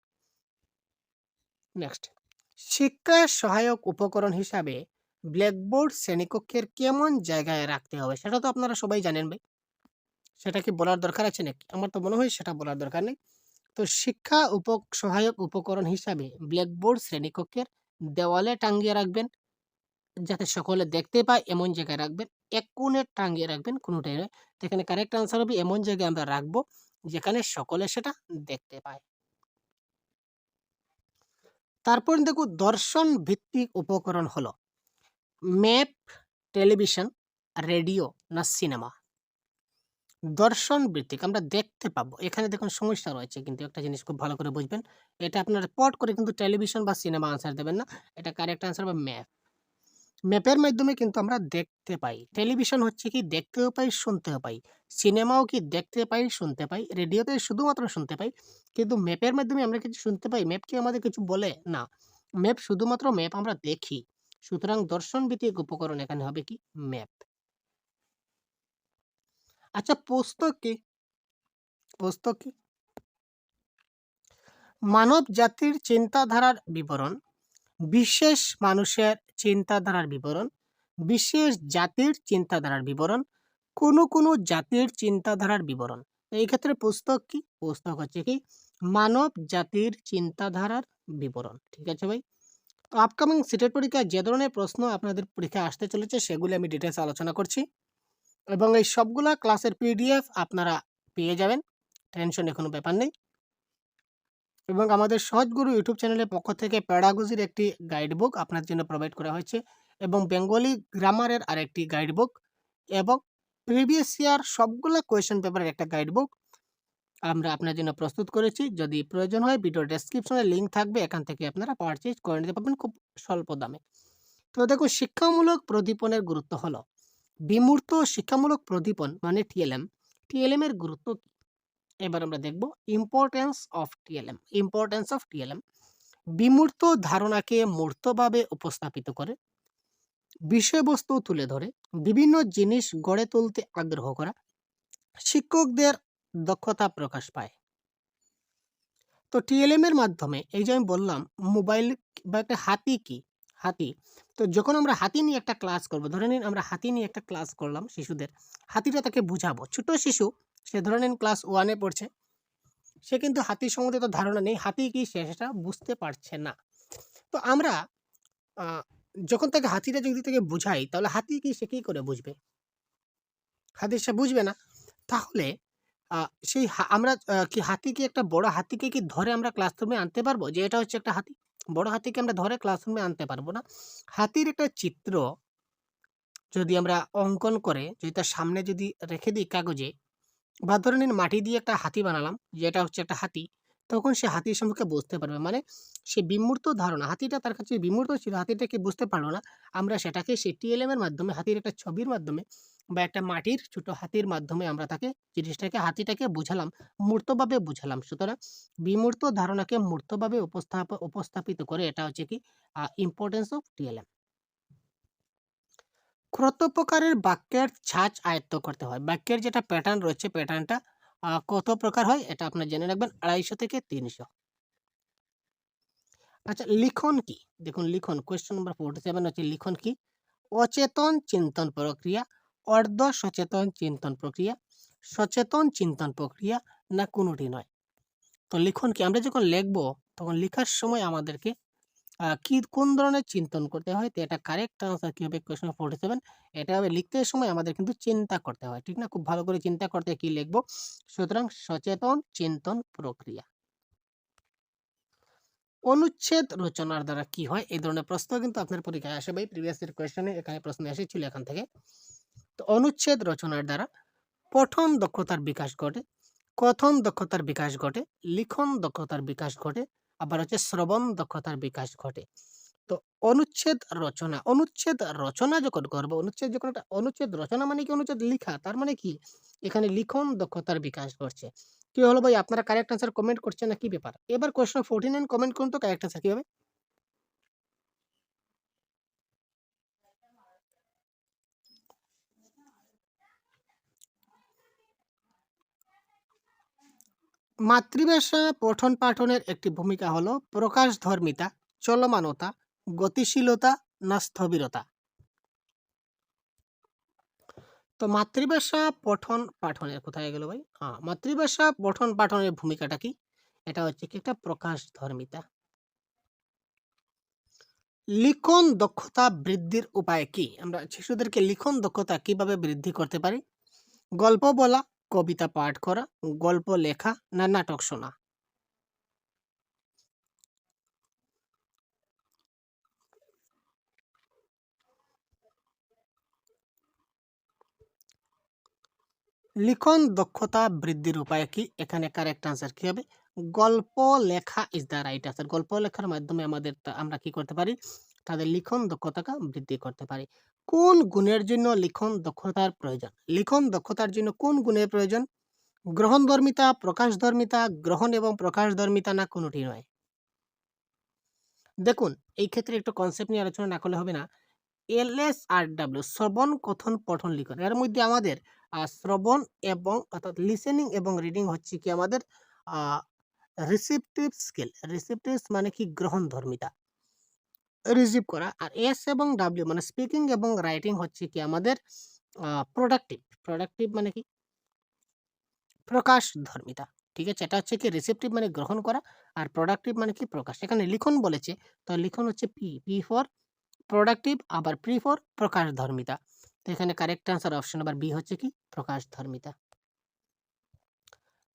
নেক্সট, শিক্ষার সহায়ক উপকরণ হিসাবে ব্ল্যাকবোর্ড শ্রেণীকক্ষের কেমন জায়গায় রাখতে হবে? সেটা তো আপনারা সবাই জানেন ভাই। সেটা কি বলার দরকার আছে নাকি? আমার তো মনে হয় সেটা বলার দরকার নেই। তো শিক্ষা সহায়ক উপকরণ হিসাবে ব্ল্যাকবোর্ড শ্রেণীকক্ষের দেওয়ালে টাঙ্গিয়ে রাখবেন, যাতে সকলে দেখতে পায় এমন জায়গায় রাখবেন। এক কোণে টাঙ্গিয়ে রাখবেন, কোনটাই নয়। তো এখানে কারেক্ট আনসার হবে এমন জায়গায় আমরা রাখবো যেখানে সকলে সেটা দেখতে পায়। তারপর দেখো দর্শন ভিত্তিক উপকরণ হলো ম্যাপ, টেলিভিশন, রেডিও না সিনেমা? দর্শন ভিত্তিক আমরা দেখতে পাবো। এখানে দেখুন সমস্যা রয়েছে, কিন্তু একটা জিনিস খুব ভালো করে বুঝবেন। এটা আপনারা পট করে কিন্তু টেলিভিশন বা সিনেমা আনসার দেবেন না। এটা কারেক্ট আনসার হবে ম্যাপ। ম্যাপের মাধ্যমে কিন্তু আমরা দেখতে পাই। টেলিভিশন হচ্ছে কি দেখতেও পাই, শুনতেও পাই। সিনেমাও কি দেখতে পাই, শুনতে পাই। রেডিওতে শুধুমাত্র শুনতে পাই। কিন্তু ম্যাপের মাধ্যমে আমরা কিছু শুনতে পাই। ম্যাপ কি আমাদের কিছু বলে? না। ম্যাপ শুধুমাত্র ম্যাপ আমরা দেখি। সুতরাং দর্শন ভিত্তিক উপকরণ এখানে হবে কি? ম্যাপ। আচ্ছা পুস্তক কি? পুস্তক কি? মানব জাতির চিন্তাধারার বিবরণ, বিশেষ মানুষের চিন্তাধারার বিবরণ, বিশেষ জাতির চিন্তাধারার বিবরণ, কোনো জাতির চিন্তাধারার বিবরণ। তো এই ক্ষেত্রে পুস্তক কি? পুস্তক হচ্ছে কি মানব জাতির চিন্তাধারার বিবরণ। ঠিক আছে ভাই? তো আপকামিং সিটের পরীক্ষায় যে ধরনের প্রশ্ন আপনাদের পরীক্ষায় আসতে চলেছে সেগুলি আমি ডিটেলস আলোচনা করছি এবং এই সবগুলা ক্লাসের পিডিএফ আপনারা পেয়ে যাবেন। টেনশনের কোনো ব্যাপার নেই। এবং আমাদের সহজ গুরু ইউটিউব চ্যানেলের পক্ষ থেকে প্যাডাগজির একটি গাইড বুক আপনার জন্য প্রোভাইড করা হয়েছে এবং বেঙ্গলি গ্রামারের আরেকটি গাইড বুক এবং প্রিভিয়াস ইয়ার সবগুলা কোয়েশ্চেন পেপারের একটা গাইড বুক আমরা আপনার জন্য প্রস্তুত করেছি। যদি প্রয়োজন হয় ভিডিও ডেসক্রিপশনে লিঙ্ক থাকবে, এখান থেকে আপনারা পারচেজ করে নিতে পারবেন খুব স্বল্প দামে। তো দেখুন শিক্ষামূলক প্রদীপনের গুরুত্ব হলো বিমূর্ত শিক্ষামূলক প্রদীপন মানে টিএলএম। টিএলএম এর গুরুত্ব কি? এবার আমরা দেখব importance of TLM. Importance of TLM বিমূর্ত ধারণাকে মূর্তভাবে উপস্থাপিত করে, বিষয়বস্তু তুলে ধরে, বিভিন্ন জিনিস গড়ে তুলতে আগ্রহ করা, শিক্ষকদের দক্ষতা প্রকাশ পায়। তো টিএলএম এর মাধ্যমে এই যে আমি বললাম মোবাইল বা একটা হাতি কি? হাতি। তো যখন আমরা হাতি নিয়ে একটা ক্লাস করব, ধরে নিন আমরা হাতি নিয়ে একটা ক্লাস করলাম শিশুদের। হাতিটা তাকে বুঝাবো। ছোট শিশু, সে ধরে নিন ক্লাস 1 এ পড়ছে। সে কিন্তু হাতি সম্বন্ধে তো ধারণা নেই। হাতি কি সে সেটা বুঝতে পারছে না। তো আমরা আ যখন তাকে হাতিটা যদি তাকে বুঝাই তাহলে হাতি কি সে কি করে বুঝবে? হাতি সে বুঝবে না। তাহলে আ সেই আমরা কি হাতিকে একটা বড় হাতিকে কি ধরে আমরা ক্লাসরুমে আনতে পারবো? যে এটা হচ্ছে একটা হাতি। বড় হাতিকে আমরা ধরে ক্লাসরুমে আনতে পারবো না। হাতির একটা চিত্র যদি আমরা অঙ্কন করে যদি তার সামনে যদি রেখে দিই কাগজে বা ধরে নিন মাটি দিয়ে একটা হাতি বানালাম যে এটা হচ্ছে একটা হাতি। তখন সে হাতির সম্পর্কে বুঝতে পারবে। মানে সে বিমূর্ত ধারণা, হাতিটা তার কাছে বিমূর্ত ছিল, হাতিটাকে বুঝতে পারল না। আমরা সেটাকে সেই টিএলএম এর মাধ্যমে হাতির একটা ছবির মাধ্যমে বা একটা মাটির ছোট হাতির মাধ্যমে আমরা তাকে জিনিসটাকে হাতিটাকে বুঝালাম, মূর্তভাবে বুঝালাম। সুতরাং বিমূর্ত ধারণাকে মূর্তভাবে উপস্থাপিত করে এটা হচ্ছে কি ইম্পোর্টেন্স অফ টিএলএম। কত প্রকারের বাক্যের ছাঁচ আয়ত্ত করতে হয়? বাক্যের যেটা প্যাটার্ন রয়েছে প্যাটার্নটা কত প্রকার হয়? এটা আপনারা জেনে রাখবেন ২৫০ থেকে ৩০০। আচ্ছা লিখন কি? দেখুন লিখন কোয়েশ্চেন নাম্বার 47 হচ্ছে লিখন কি? অচেতন চিন্তন প্রক্রিয়া, অর্ধ সচেতন চিন্তন প্রক্রিয়া, সচেতন চিন্তন প্রক্রিয়া না কোনটি নয়? তো লিখন কি? আমরা যখন লিখবো তখন লিখার সময় আমাদেরকে কি কোন ধরনের চিন্তন করতে হয়? তো এটা কারেক্ট আনসার কি হবে? কোয়েশ্চন 47 এটা হবে লিখতে সময় আমাদের কিন্তু চিন্তা করতে হয়। ঠিক না? খুব ভালো করে চিন্তা করতে হয় কি লিখবো। সুতরাং সচেতন চিন্তন প্রক্রিয়া। অনুচ্ছেদ রচনার দ্বারা কি হয়? এই ধরনের প্রশ্ন কিন্তু আপনার পরীক্ষায় আসে ভাই। প্রিভিয়াস ইয়ার কোয়েশ্চনে এখানে প্রশ্ন এসেছিল এখান থেকে। তো অনুচ্ছেদ রচনার দ্বারা পঠন দক্ষতার বিকাশ ঘটে, কথন দক্ষতার বিকাশ ঘটে, লিখন দক্ষতার বিকাশ ঘটে, আবার হচ্ছে শ্রবণ দক্ষতার বিকাশ ঘটে। তো অনুচ্ছেদ রচনা যখন করব, অনুচ্ছেদ যখন একটা অনুচ্ছেদ রচনা মানে কি অনুচ্ছেদ লিখা। তার মানে কি? এখানে লিখন দক্ষতার বিকাশ ঘটছে। কি হলো ভাই আপনারা কারেক্ট আনসার কমেন্ট করছেন না কি ব্যাপার? এবার কোয়েশ্চন 49 কমেন্ট করুন তো কারেক্ট আনসার কি হবে? মাতৃভাষা পঠন পাঠনের একটি ভূমিকা হলো প্রকাশধর্মিতা, চলমানতা, গতিশীলতা না স্থবিরতা? তো মাতৃভাষা পঠন পাঠনের কোথায় গেল ভাই? মাতৃভাষা পঠন পাঠনের ভূমিকাটা কি? এটা হচ্ছে কি একটা প্রকাশধর্মিতা। লিখন দক্ষতা বৃদ্ধির উপায় কি? আমরা শিশুদেরকে লিখন দক্ষতা কিভাবে বৃদ্ধি করতে পারি? গল্প বলা, কবিতা পাঠ করা, গল্প লেখা না নাটক শোনা? লিখন দক্ষতা বৃদ্ধির উপায় কি? এখানে কারেক্ট আনসার কি হবে? গল্প লেখা ইজ দ্য রাইট আনসার। গল্প লেখার মাধ্যমে আমরা কি করতে পারি? তাদের লিখন দক্ষতাকে বৃদ্ধি করতে পারি। কোন গুণের জন্য লিখন দক্ষতার প্রয়োজন? লিখন দক্ষতার জন্য কোন গুণের প্রয়োজন? গ্রহণধর্মিতা, প্রকাশধর্মিতা, গ্রহণ এবং প্রকাশধর্মিতা না কোনটি নয়? দেখুন এই ক্ষেত্রে একটু কনসেপ্ট নিয়ে আলোচনা না করলে হবে না। LSRW শ্রবণ, কথন, পঠন, লিখন। এর মধ্যে আমাদের শ্রবণ এবং অর্থাৎ লিসেনিং এবং রিডিং হচ্ছে কি আমাদের আ রিসেপটিভ স্কিল। রিসেপটিভস মানে কি গ্রহণধর্মিতা, রিসিভ করা। আর S এবং W মানে স্পিকিং এবং রাইটিং হচ্ছে কি আমাদের প্রোডাক্টিভ। প্রোডাক্টিভ মানে কি? প্রকাশধর্মিতা। ঠিক আছে? এটা হচ্ছে কি রিসেপটিভ মানে গ্রহণ করা আর প্রোডাক্টিভ মানে কি প্রকাশ। এখানে লিখন বলেছে তো লিখন হচ্ছে P ফর প্রোডাক্টিভ আবার ফর প্রকাশধর্মিতা। তো এখানে correct answer option number B হচ্ছে কি প্রকাশধর্মিতা।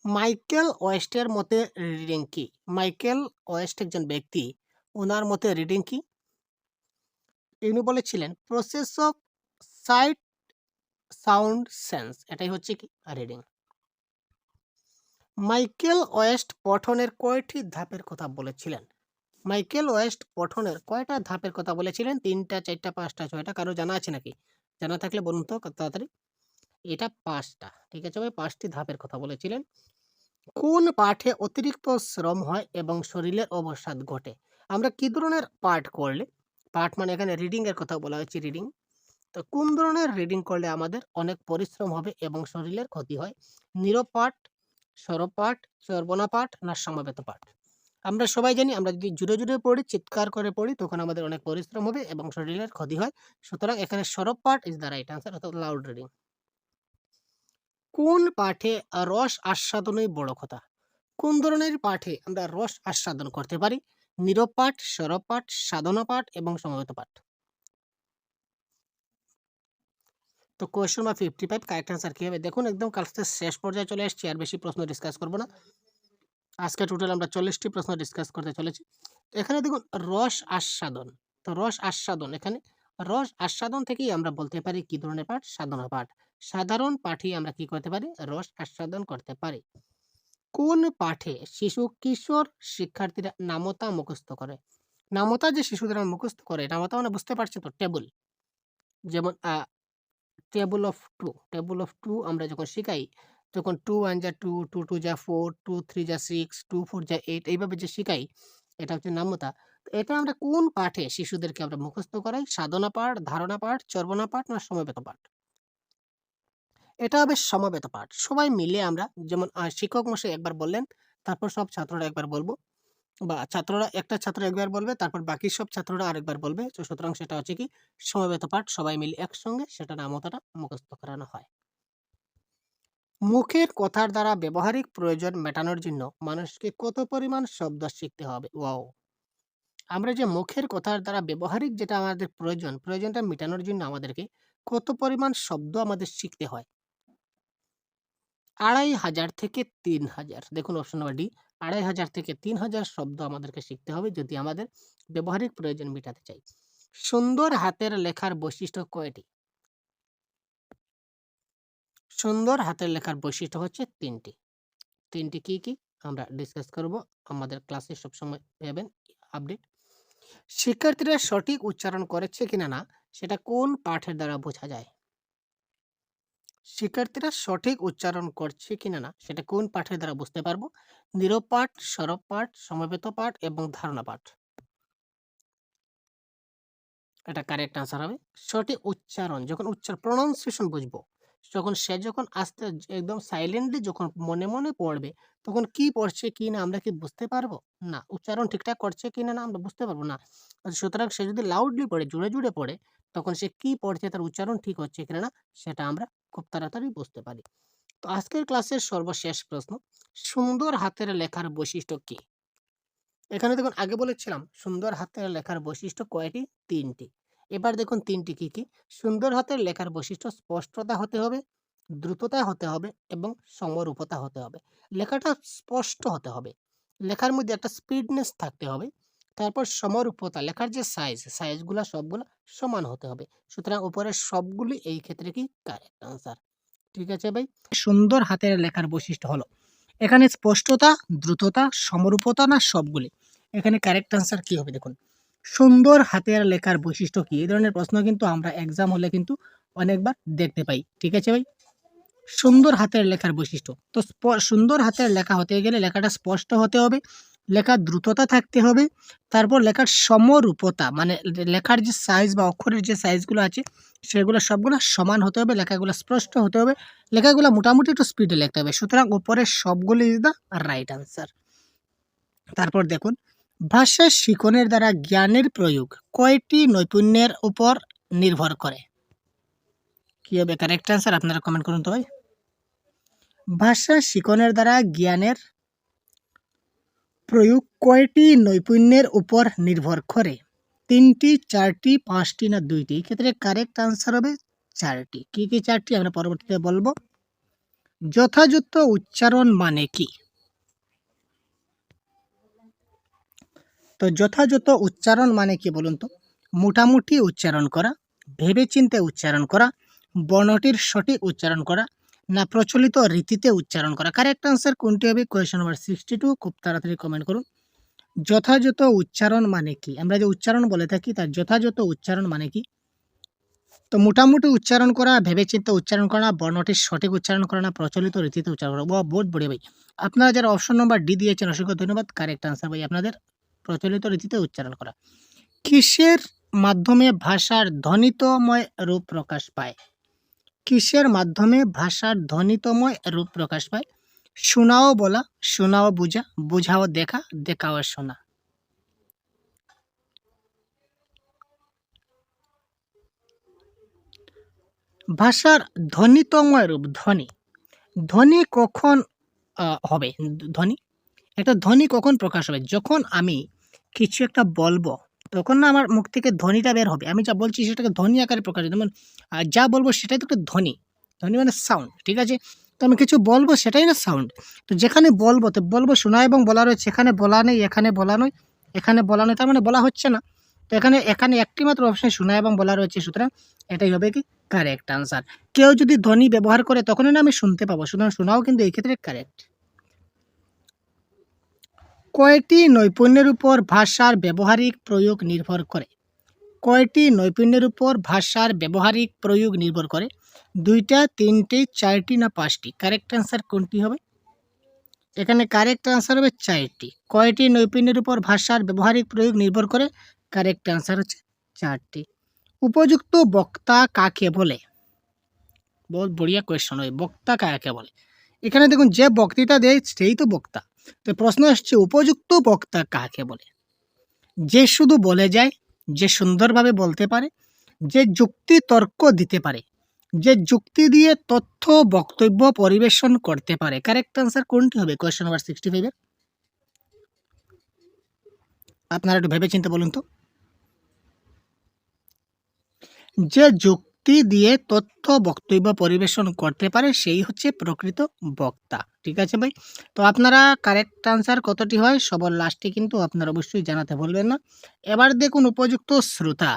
মাইকেল ওয়েস্টের মতে রিডিং কি? মাইকেল ওয়েস্ট একজন ব্যক্তি। উনার মতে রিডিং কি? ইনি বলেছিলেন process of sight, sound, sense. এটাই হচ্ছে কি রিডিং। মাইকেল ওয়েস্ট পঠনের কয়টি ধাপের কথা বলেছিলেন? মাইকেল ওয়েস্ট পঠনের কয়টা ধাপের কথা বলেছিলেন? ৩ টা, ৪ টা, ৫ টা, ৬ টা কারো জানা আছে নাকি? জানা থাকলে বলুন তো তাড়াতাড়ি। এটা ৫ টা। ঠিক আছে ভাই ৫ টি ধাপের কথা বলেছিলেন। কোন পাঠে অতিরিক্ত শ্রম হয় এবং শরীরের অবসাদ ঘটে? আমরা কি ধরনের পাঠ করলে, পাঠ মানে এখানে রিডিং এর কথা বলা হয়েছে রিডিং। তো কোন ধরনের রিডিং করলে আমাদের অনেক পরিশ্রম হবে এবং শরীরের ক্ষতি হয়? নীরব পাঠ, সরব পাঠ, চর্বণা পাঠ না সমবেত পাঠ? আমরা সবাই জানি আমরা যদি জোরে, জোরে পড়ি, চিৎকার করে পড়ি তখন আমাদের অনেক পরিশ্রম হবে এবং শরীরের ক্ষতি হয়। সুতরাং এখানে সরব পাঠ ইস দ্য রাইট আনসার অর্থাৎ লাউড রিডিং। কোন পাঠে রস আস্বাদনই বড় কথা? কোন ধরনের পাঠে আমরা রস আস্বাদন করতে পারি? নীরব পাঠ, সরব পাঠ, সাধনা পাঠ এবং সমবেত পাঠ। তো কোয়েশ্চেন নাম্বার 55 কারেক্ট অ্যান্সার কি হবে? দেখুন একদম ক্লাসের শেষ পর্যায়ে চলে এসেছি, আর বেশি প্রশ্ন ডিসকাস করব না। আজকে টোটাল আমরা 40টি প্রশ্ন ডিসকাস করতে চলেছি। তো এখানে দেখুন রস আস্বাদন। তো রস আস্বাদন, এখানে রস আস্বাদন থেকেই আমরা বলতে পারি কি ধরনের পাঠ? সাধনা পাঠ। সাধারণ পাঠই আমরা কি করতে পারি? রস আস্বাদন করতে পারি। কোন পাঠে শিশু কিশোর শিক্ষার্থীরা নামতা মুখস্থ করে? নামতা যে শিশুদের মুখস্থ করে, নামতা মানে বুঝতে পারছেন তো, টেবল। যেমন টেবল অফ টু আমরা যখন শিখাই, তখন 2 1 যা 2, 2 2 যা 4, 2 3 যা 6, 2 4 যা 8, এইভাবে যে শিখাই, এটা হচ্ছে নামতা। তো এটা আমরা কোন পাঠে শিশুদেরকে আমরা মুখস্থ করাই? সাধনা পাঠ, ধারণা পাঠ, চর্বণা পাঠ না সমবেত পাঠ? এটা হবে সমবেত পাঠ। সবাই মিলে আমরা, যেমন শিক্ষক মশাই একবার বললেন, তারপর সব ছাত্ররা একবার বলবো, বা ছাত্ররা, একটা ছাত্র একবার বলবে, তারপর বাকি সব ছাত্ররা আরেকবার বলবে। তো সুতরাং সেটা হচ্ছে কি সমবেত পাঠ, সবাই মিলে একসঙ্গে সেটা নামতাটা মুখস্থ করানো হয়। মুখের কথার দ্বারা ব্যবহারিক প্রয়োজন মেটানোর জন্য মানুষকে কত পরিমাণ শব্দ শিখতে হবে? ওয়াও! আমরা যে মুখের কথার দ্বারা ব্যবহারিক যেটা আমাদের প্রয়োজনটা মেটানোর জন্য আমাদেরকে কত পরিমাণ শব্দ আমাদের শিখতে হয়? ২,৫০০ থেকে ৩,০০০। দেখুন অপশন নাম্বার ডি, ২,৫০০ থেকে ৩,০০০ শব্দ আমাদেরকে শিখতে হবে যদি আমাদের ব্যবহারিক প্রয়োজন মেটাতে চাই। সুন্দর হাতের লেখার বৈশিষ্ট্য কয়টি? সুন্দর হাতের লেখার বৈশিষ্ট্য হচ্ছে ৩টি। ৩টি কি, কি? আমরা ডিসকাস করব। আমাদের ক্লাসে সবসময় পাবেন আপডেট। শিক্ষার্থীরা সঠিক উচ্চারণ করেছে কিনা না সেটা কোন পাঠের দ্বারা বোঝা যায়? শিক্ষার্থীরা সঠিক উচ্চারণ করছে কিনা না সেটা কোন পাঠের দ্বারা বুঝতে পারবো? নীরব পাঠ, সরব পাঠ, সমবেত পাঠ এবং ধারণা পাঠ। এটা কারেক্ট আনসার হবে। সঠিক উচ্চারণ, যখন প্রনাউন্সিয়েশন বুঝবো, যখন আস্তে একদম সাইলেন্টলি যখন মনে মনে পড়বে, তখন কি পড়ছে কি না আমরা কি বুঝতে পারবো? না। উচ্চারণ ঠিকঠাক করছে কিনা না আমরা বুঝতে পারবো না। সুতরাং সে যদি লাউডলি পড়ে, জুড়ে জুড়ে পড়ে, তখন সে কি পড়ছে, তার উচ্চারণ ঠিক হচ্ছে কিনা না সেটা আমরা খুব তাড়াতাড়ি বুঝতে পারি। তো আজকের ক্লাসের সর্বশেষ প্রশ্ন, সুন্দর হাতের লেখার বৈশিষ্ট্য কি? এখানে দেখুন আগে বলেছিলাম সুন্দর হাতের লেখার বৈশিষ্ট্য কয়টি? ৩টি। এবার দেখুন ৩টি কি, কি? সুন্দর হাতের লেখার বৈশিষ্ট্য স্পষ্টতা হতে হবে, দ্রুততা হতে হবে এবং সমরূপতা হতে হবে। লেখাটা স্পষ্ট হতে হবে। লেখার মধ্যে একটা স্পিডনেস থাকতে হবে। তারপর সমরূপতা, লেখার যে সাইজগুলা সবগুলা সমান হতে হবে। সুতরাং উপরের সবগুলি এই ক্ষেত্রে কি কারেক্ট আনসার। ঠিক আছে ভাই? সুন্দর হাতের লেখার বৈশিষ্ট্য হলো, এখানে স্পষ্টতা, দ্রুততা, সমরূপতা না সবগুলি? এখানে কারেক্ট আনসার কি হবে দেখুন, সুন্দর হাতের লেখার বৈশিষ্ট্য কি? এই ধরনের প্রশ্ন কিন্তু আমরা এক্সাম হলে কিন্তু অনেকবার দেখতে পাই। ঠিক আছে ভাই? সুন্দর হাতের লেখার বৈশিষ্ট্য, তো সুন্দর হাতের লেখা হতে গেলে লেখাটা স্পষ্ট হতে হবে, লেখার দ্রুততা থাকতে হবে, তারপর লেখার সমরূপতা মানে লেখার যে সাইজ বা অক্ষরের যে সাইজগুলো আছে সেগুলো সবগুলো সমান হতে হবে, লেখাগুলো স্পষ্ট হতে হবে, লেখাগুলো মোটামুটি একটু স্পিডে লিখতে হবে। সুতরাং উপরের সবগুলো ইজ দ্য রাইট আনসার। তারপর দেখুন, ভাষা শিখনের দ্বারা জ্ঞানের প্রয়োগ কয়টি নৈপুণ্যের উপর নির্ভর করে? কি হবে কারেক্ট আনসার? আপনারা কমেন্ট করুন তো ভাই। ভাষা শিখনের দ্বারা জ্ঞানের প্রয়োগ কয়টি নৈপুণ্যের উপর নির্ভর করে? ৩টি, ৪টি, ৫টি না ২টি? এক্ষেত্রে কারেক্ট আনসার হবে ৪টি। কি কি ৪টি আমরা পরবর্তীতে বলবো। যথাযথ উচ্চারণ মানে কি? তো যথাযথ উচ্চারণ মানে কি বলুন তো? মোটামুটি উচ্চারণ করা, ভেবেচিন্তে উচ্চারণ করা, বর্ণটির সঠিক উচ্চারণ করা না প্রচলিত রীতিতে উচ্চারণ করা? কারেক্ট আনসার কোনটি হবে? Question number 62। খুব তাড়াতাড়ি কমেন্ট করুন। যথাযথ উচ্চারণ মানে কি? আমরা যে উচ্চারণ বলে থাকি তার যথাযথ উচ্চারণ মানে কি? তো মোটামুটি উচ্চারণ করা, ভেবেচিন্তে উচ্চারণ করা, বর্ণটির সঠিক উচ্চারণ করা না প্রচলিত রীতিতে উচ্চারণ করা? বহুত বড় ভাই। আপনারা যারা অপশন নাম্বার ডি দিয়েছেন অসংখ্য ধন্যবাদ। কারেক্ট আনসার ভাই আপনাদের প্রচলিত রীতিতে উচ্চারণ করা। কিসের মাধ্যমে ভাষার ধ্বনিতময় রূপ প্রকাশ পায়? কিসের মাধ্যমে ভাষার ধ্বনিতময় রূপ প্রকাশ পায়? শোনাও বলা, শোনাও বোঝা, বোঝাও দেখা, দেখাও শোনা? ভাষার ধ্বনিতময় রূপ, ধ্বনি, ধ্বনি কখন হবে? ধ্বনি, একটা ধ্বনি কখন প্রকাশ হবে? যখন আমি কিছু একটা বলবো, তখন না আমার মুখ থেকে ধ্বনিটা বের হবে। আমি যা বলছি সেটাকে ধ্বনি আকারে প্রকাশ, যেমন যা বলবো সেটাই তো একটা ধ্বনি। ধ্বনি মানে সাউন্ড, ঠিক আছে? তো আমি কিছু বলবো সেটাই না সাউন্ড। তো যেখানে বলবো তো বলবো শোনা এবং বলা রয়েছে, এখানে বলা নেই, এখানে বলা নয়, এখানে বলা নয়, তার মানে বলা হচ্ছে না। তো এখানে এখানে একটি মাত্র অপশন শোনা এবং বলা রয়েছে, সুতরাং এটাই হবে কি কারেক্ট আনসার। কেউ যদি ধ্বনি ব্যবহার করে তখনই না আমি শুনতে পাবো, সুতরাং শোনাও কিন্তু এই ক্ষেত্রে কারেক্ট। কয়টি নৈপুণ্যের উপর ভাষার ব্যবহারিক প্রয়োগ নির্ভর করে? কয়টি নৈপুণ্যের উপর ভাষার ব্যবহারিক প্রয়োগ নির্ভর করে? ২টা, ৩টে, ৪টি না ৫টি? কারেক্ট অ্যান্সার কোনটি হবে? এখানে কারেক্ট অ্যান্সার হবে ৪টি। কয়টি নৈপুণ্যের উপর ভাষার ব্যবহারিক প্রয়োগ নির্ভর করে? কারেক্ট অ্যান্সার হচ্ছে ৪টি। উপযুক্ত বক্তা কাকে বলে? বহুত বড়িয়া কোয়েশ্চন হয়, বক্তা কাকে বলে? এখানে দেখুন যে বক্তৃতা দেয় সেই তো বক্তা। তো প্রশ্ন আসছে উপযুক্ত বক্তা কাকে বলে? যে শুধু বলে যায়, যে সুন্দরভাবে বলতে পারে, যে যুক্তি তর্ক দিতে পারে, যে যুক্তি দিয়ে তথ্য বক্তব্য পরিবেশন করতে পারে। কারেক্ট আনসার কোনটি হবে কোয়েশ্চন নাম্বার 65 এর? আপনারা একটু ভেবে চিন্তে বলুন তো। যে যুক্তি দিয়ে তথ্য বক্তব্য পরিবেশন করতে পারে সেই হচ্ছে প্রকৃত বক্তা। ঠিক আছে ভাই? তো আপনারা কারেক্ট আনসার কতটি হয় সবার লাস্টে কিন্তু আপনারা অবশ্যই জানাতে ভুলবেন না। এবার দেখুন উপযুক্ত শ্রোতা।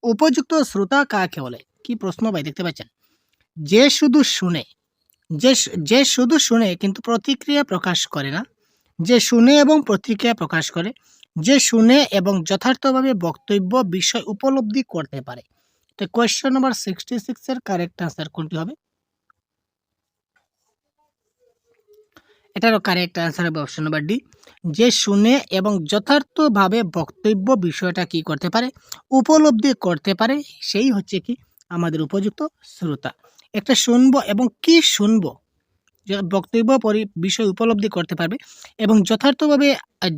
উপযুক্ত শ্রোতা কাকে বলে? কি প্রশ্ন ভাই, দেখতে পাচ্ছেন? যে শুধু শুনে, যে শুধু শুনে কিন্তু প্রতিক্রিয়া প্রকাশ করে না, যে শুনে এবং প্রতিক্রিয়া প্রকাশ করে, যে শুনে এবং যথার্থভাবে বক্তব্য বিষয় উপলব্ধি করতে পারে। তো কোয়েশ্চন নাম্বার 66 এর কারেক্ট আনসার কোনটি হবে? এটারও কারেক্ট আনসার হবে অপশন নাম্বার ডি। যে শুনে এবং যথার্থভাবে বক্তব্য বিষয়টা কি করতে পারে, উপলব্ধি করতে পারে, সেই হচ্ছে কি আমাদের উপযুক্ত শ্রোতা। একটা শুনবো এবং কি শুনবো, যে বক্তব্য বিষয় উপলব্ধি করতে পারবে এবং যথার্থভাবে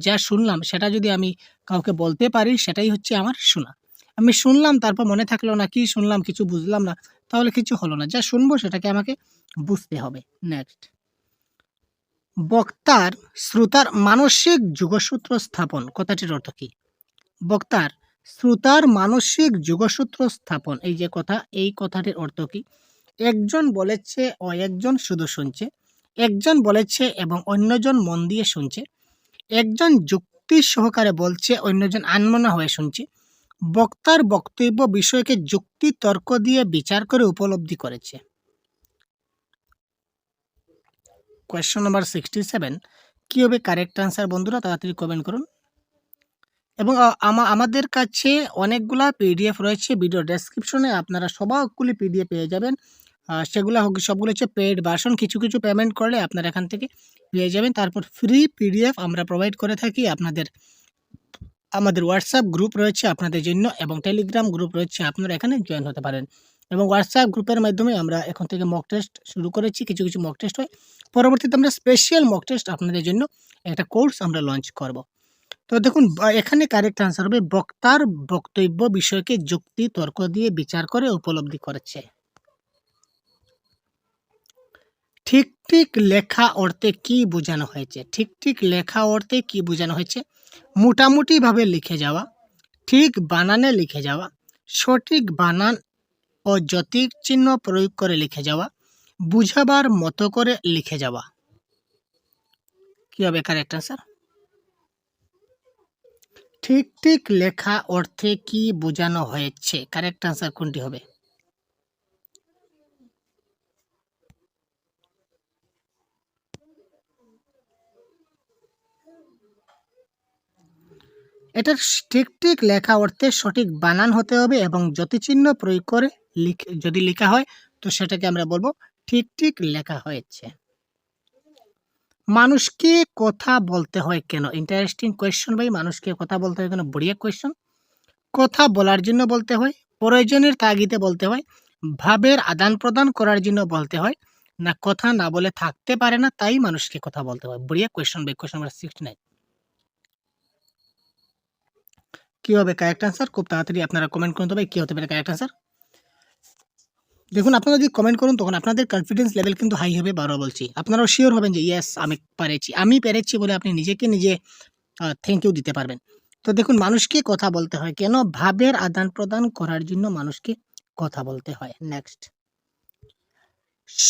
যা শুনলাম সেটা যদি আমি কাউকে বলতে পারি সেটাই হচ্ছে আমার শোনা। আমি শুনলাম তারপর মনে থাকলো না, কি শুনলাম কিছু বুঝলাম না, তাহলে কিছু হলো না। যা শুনবো সেটাকে আমাকে বুঝতে হবে। নেক্সট, বক্তার শ্রোতার মানসিক যোগসূত্র স্থাপন কথাটির অর্থ কি? বক্তার শ্রোতার মানসিক যোগসূত্র স্থাপন, এই যে কথা, এই কথাটির অর্থ কি? একজন বলেছে ও একজন শুধু শুনছে, একজন বলেছে এবং অন্যজন মন দিয়ে শুনছে, একজন যুক্তি সহকারে বলছে, অন্যজন আনমনা হয়ে শুনছে, বক্তার বক্তব্য বিষয়কে যুক্তি তর্ক দিয়ে বিচার করে উপলব্ধি করেছে। কোয়েশ্চন নাম্বার 67 কি হবে কারেক্ট আনসার? বন্ধুরা তাড়াতাড়ি কমেন্ট করুন। এবং আমাদের কাছে অনেকগুলা পিডিএফ রয়েছে, ভিডিও ডেসক্রিপশনে আপনারা সবগুলি পিডিএফ পেয়ে যাবেন। সেগুলো সবগুলো হচ্ছে পেইড ভার্সন, কিছু কিছু পেমেন্ট করলে আপনারা এখান থেকে পেয়ে যাবেন। তারপর ফ্রি পিডিএফ আমরা প্রোভাইড করে থাকি আপনাদের। আমাদের হোয়াটসঅ্যাপ গ্রুপ রয়েছে আপনাদের জন্য এবং টেলিগ্রাম গ্রুপ রয়েছে, আপনারা এখানে জয়েন হতে পারেন। এবং হোয়াটসঅ্যাপ গ্রুপের মাধ্যমে আমরা এখন থেকে মক টেস্ট শুরু করেছি, কিছু কিছু মক টেস্ট হয়। পরবর্তীতে আমরা স্পেশাল মক টেস্ট আপনাদের জন্য একটা কোর্স আমরা লঞ্চ করব। তো দেখুন এখানে কারেক্ট আনসার হবে বক্তার বক্তব্য বিষয়কে যুক্তি তর্ক দিয়ে বিচার করে উপলব্ধি করেছে। ঠিক ঠিক লেখা অর্থে কি বোঝানো হয়েছে? ঠিক ঠিক লেখা অর্থে কি বোঝানো হয়েছে? মোটামুটিভাবে লিখে যাওয়া, ঠিক বানানে লিখে যাওয়া, সঠিক বানান ও যতিক চিহ্ন প্রয়োগ করে লিখে যাওয়া, বুঝাবার মতো করে লিখে যাওয়া। কি হবে কারেক্ট আনসার? ঠিক ঠিক লেখা অর্থে কি বোঝানো হয়েছে? কারেক্ট আনসার কোনটি হবে? এটার ঠিক ঠিক লেখা অর্থে সঠিক বানান হতে হবে এবং যতিচিহ্ন প্রয়োগ করে যদি লেখা হয় তো সেটাকে আমরা বলবো ঠিক ঠিক লেখা হয়েছে। মানুষকে কথা বলতে হয় কেন? ইন্টারেস্টিং কোয়েশ্চন ভাই। মানুষকে কথা বলতে হয় কেন? বড়িয়া কোয়েশ্চন। কথা বলার জন্য বলতে হয়, প্রয়োজনের তাগিদে বলতে হয়, ভাবের আদান প্রদান করার জন্য বলতে হয়, না কথা না বলে থাকতে পারে না তাই মানুষকে কথা বলতে হয়? বড়িয়া কোয়েশ্চন ভাই। কোয়েশ্চন নাম্বার 69 কি হবে কারেক্ট আনসার? খুব তাড়াতাড়ি আপনারা কমেন্ট করুন তো ভাই, কি হতে পারে কারেক্ট আনসার? দেখুন আপনারা যদি কমেন্ট করুন তখন আপনাদের কনফিডেন্স লেভেল কিন্তু হাই হবে, বারবার বলছি। আপনারাও শিওর হবেন যে ইয়েস আমি পেরেছি, আমি পেরেছি বলে আপনি নিজেকে নিজে থ্যাংক ইউ দিতে পারবেন। তো দেখুন, মানুষকে কথা বলতে হয় কেন? ভাবের আদান প্রদান করার জন্য মানুষকে কথা বলতে হয়। নেক্সট,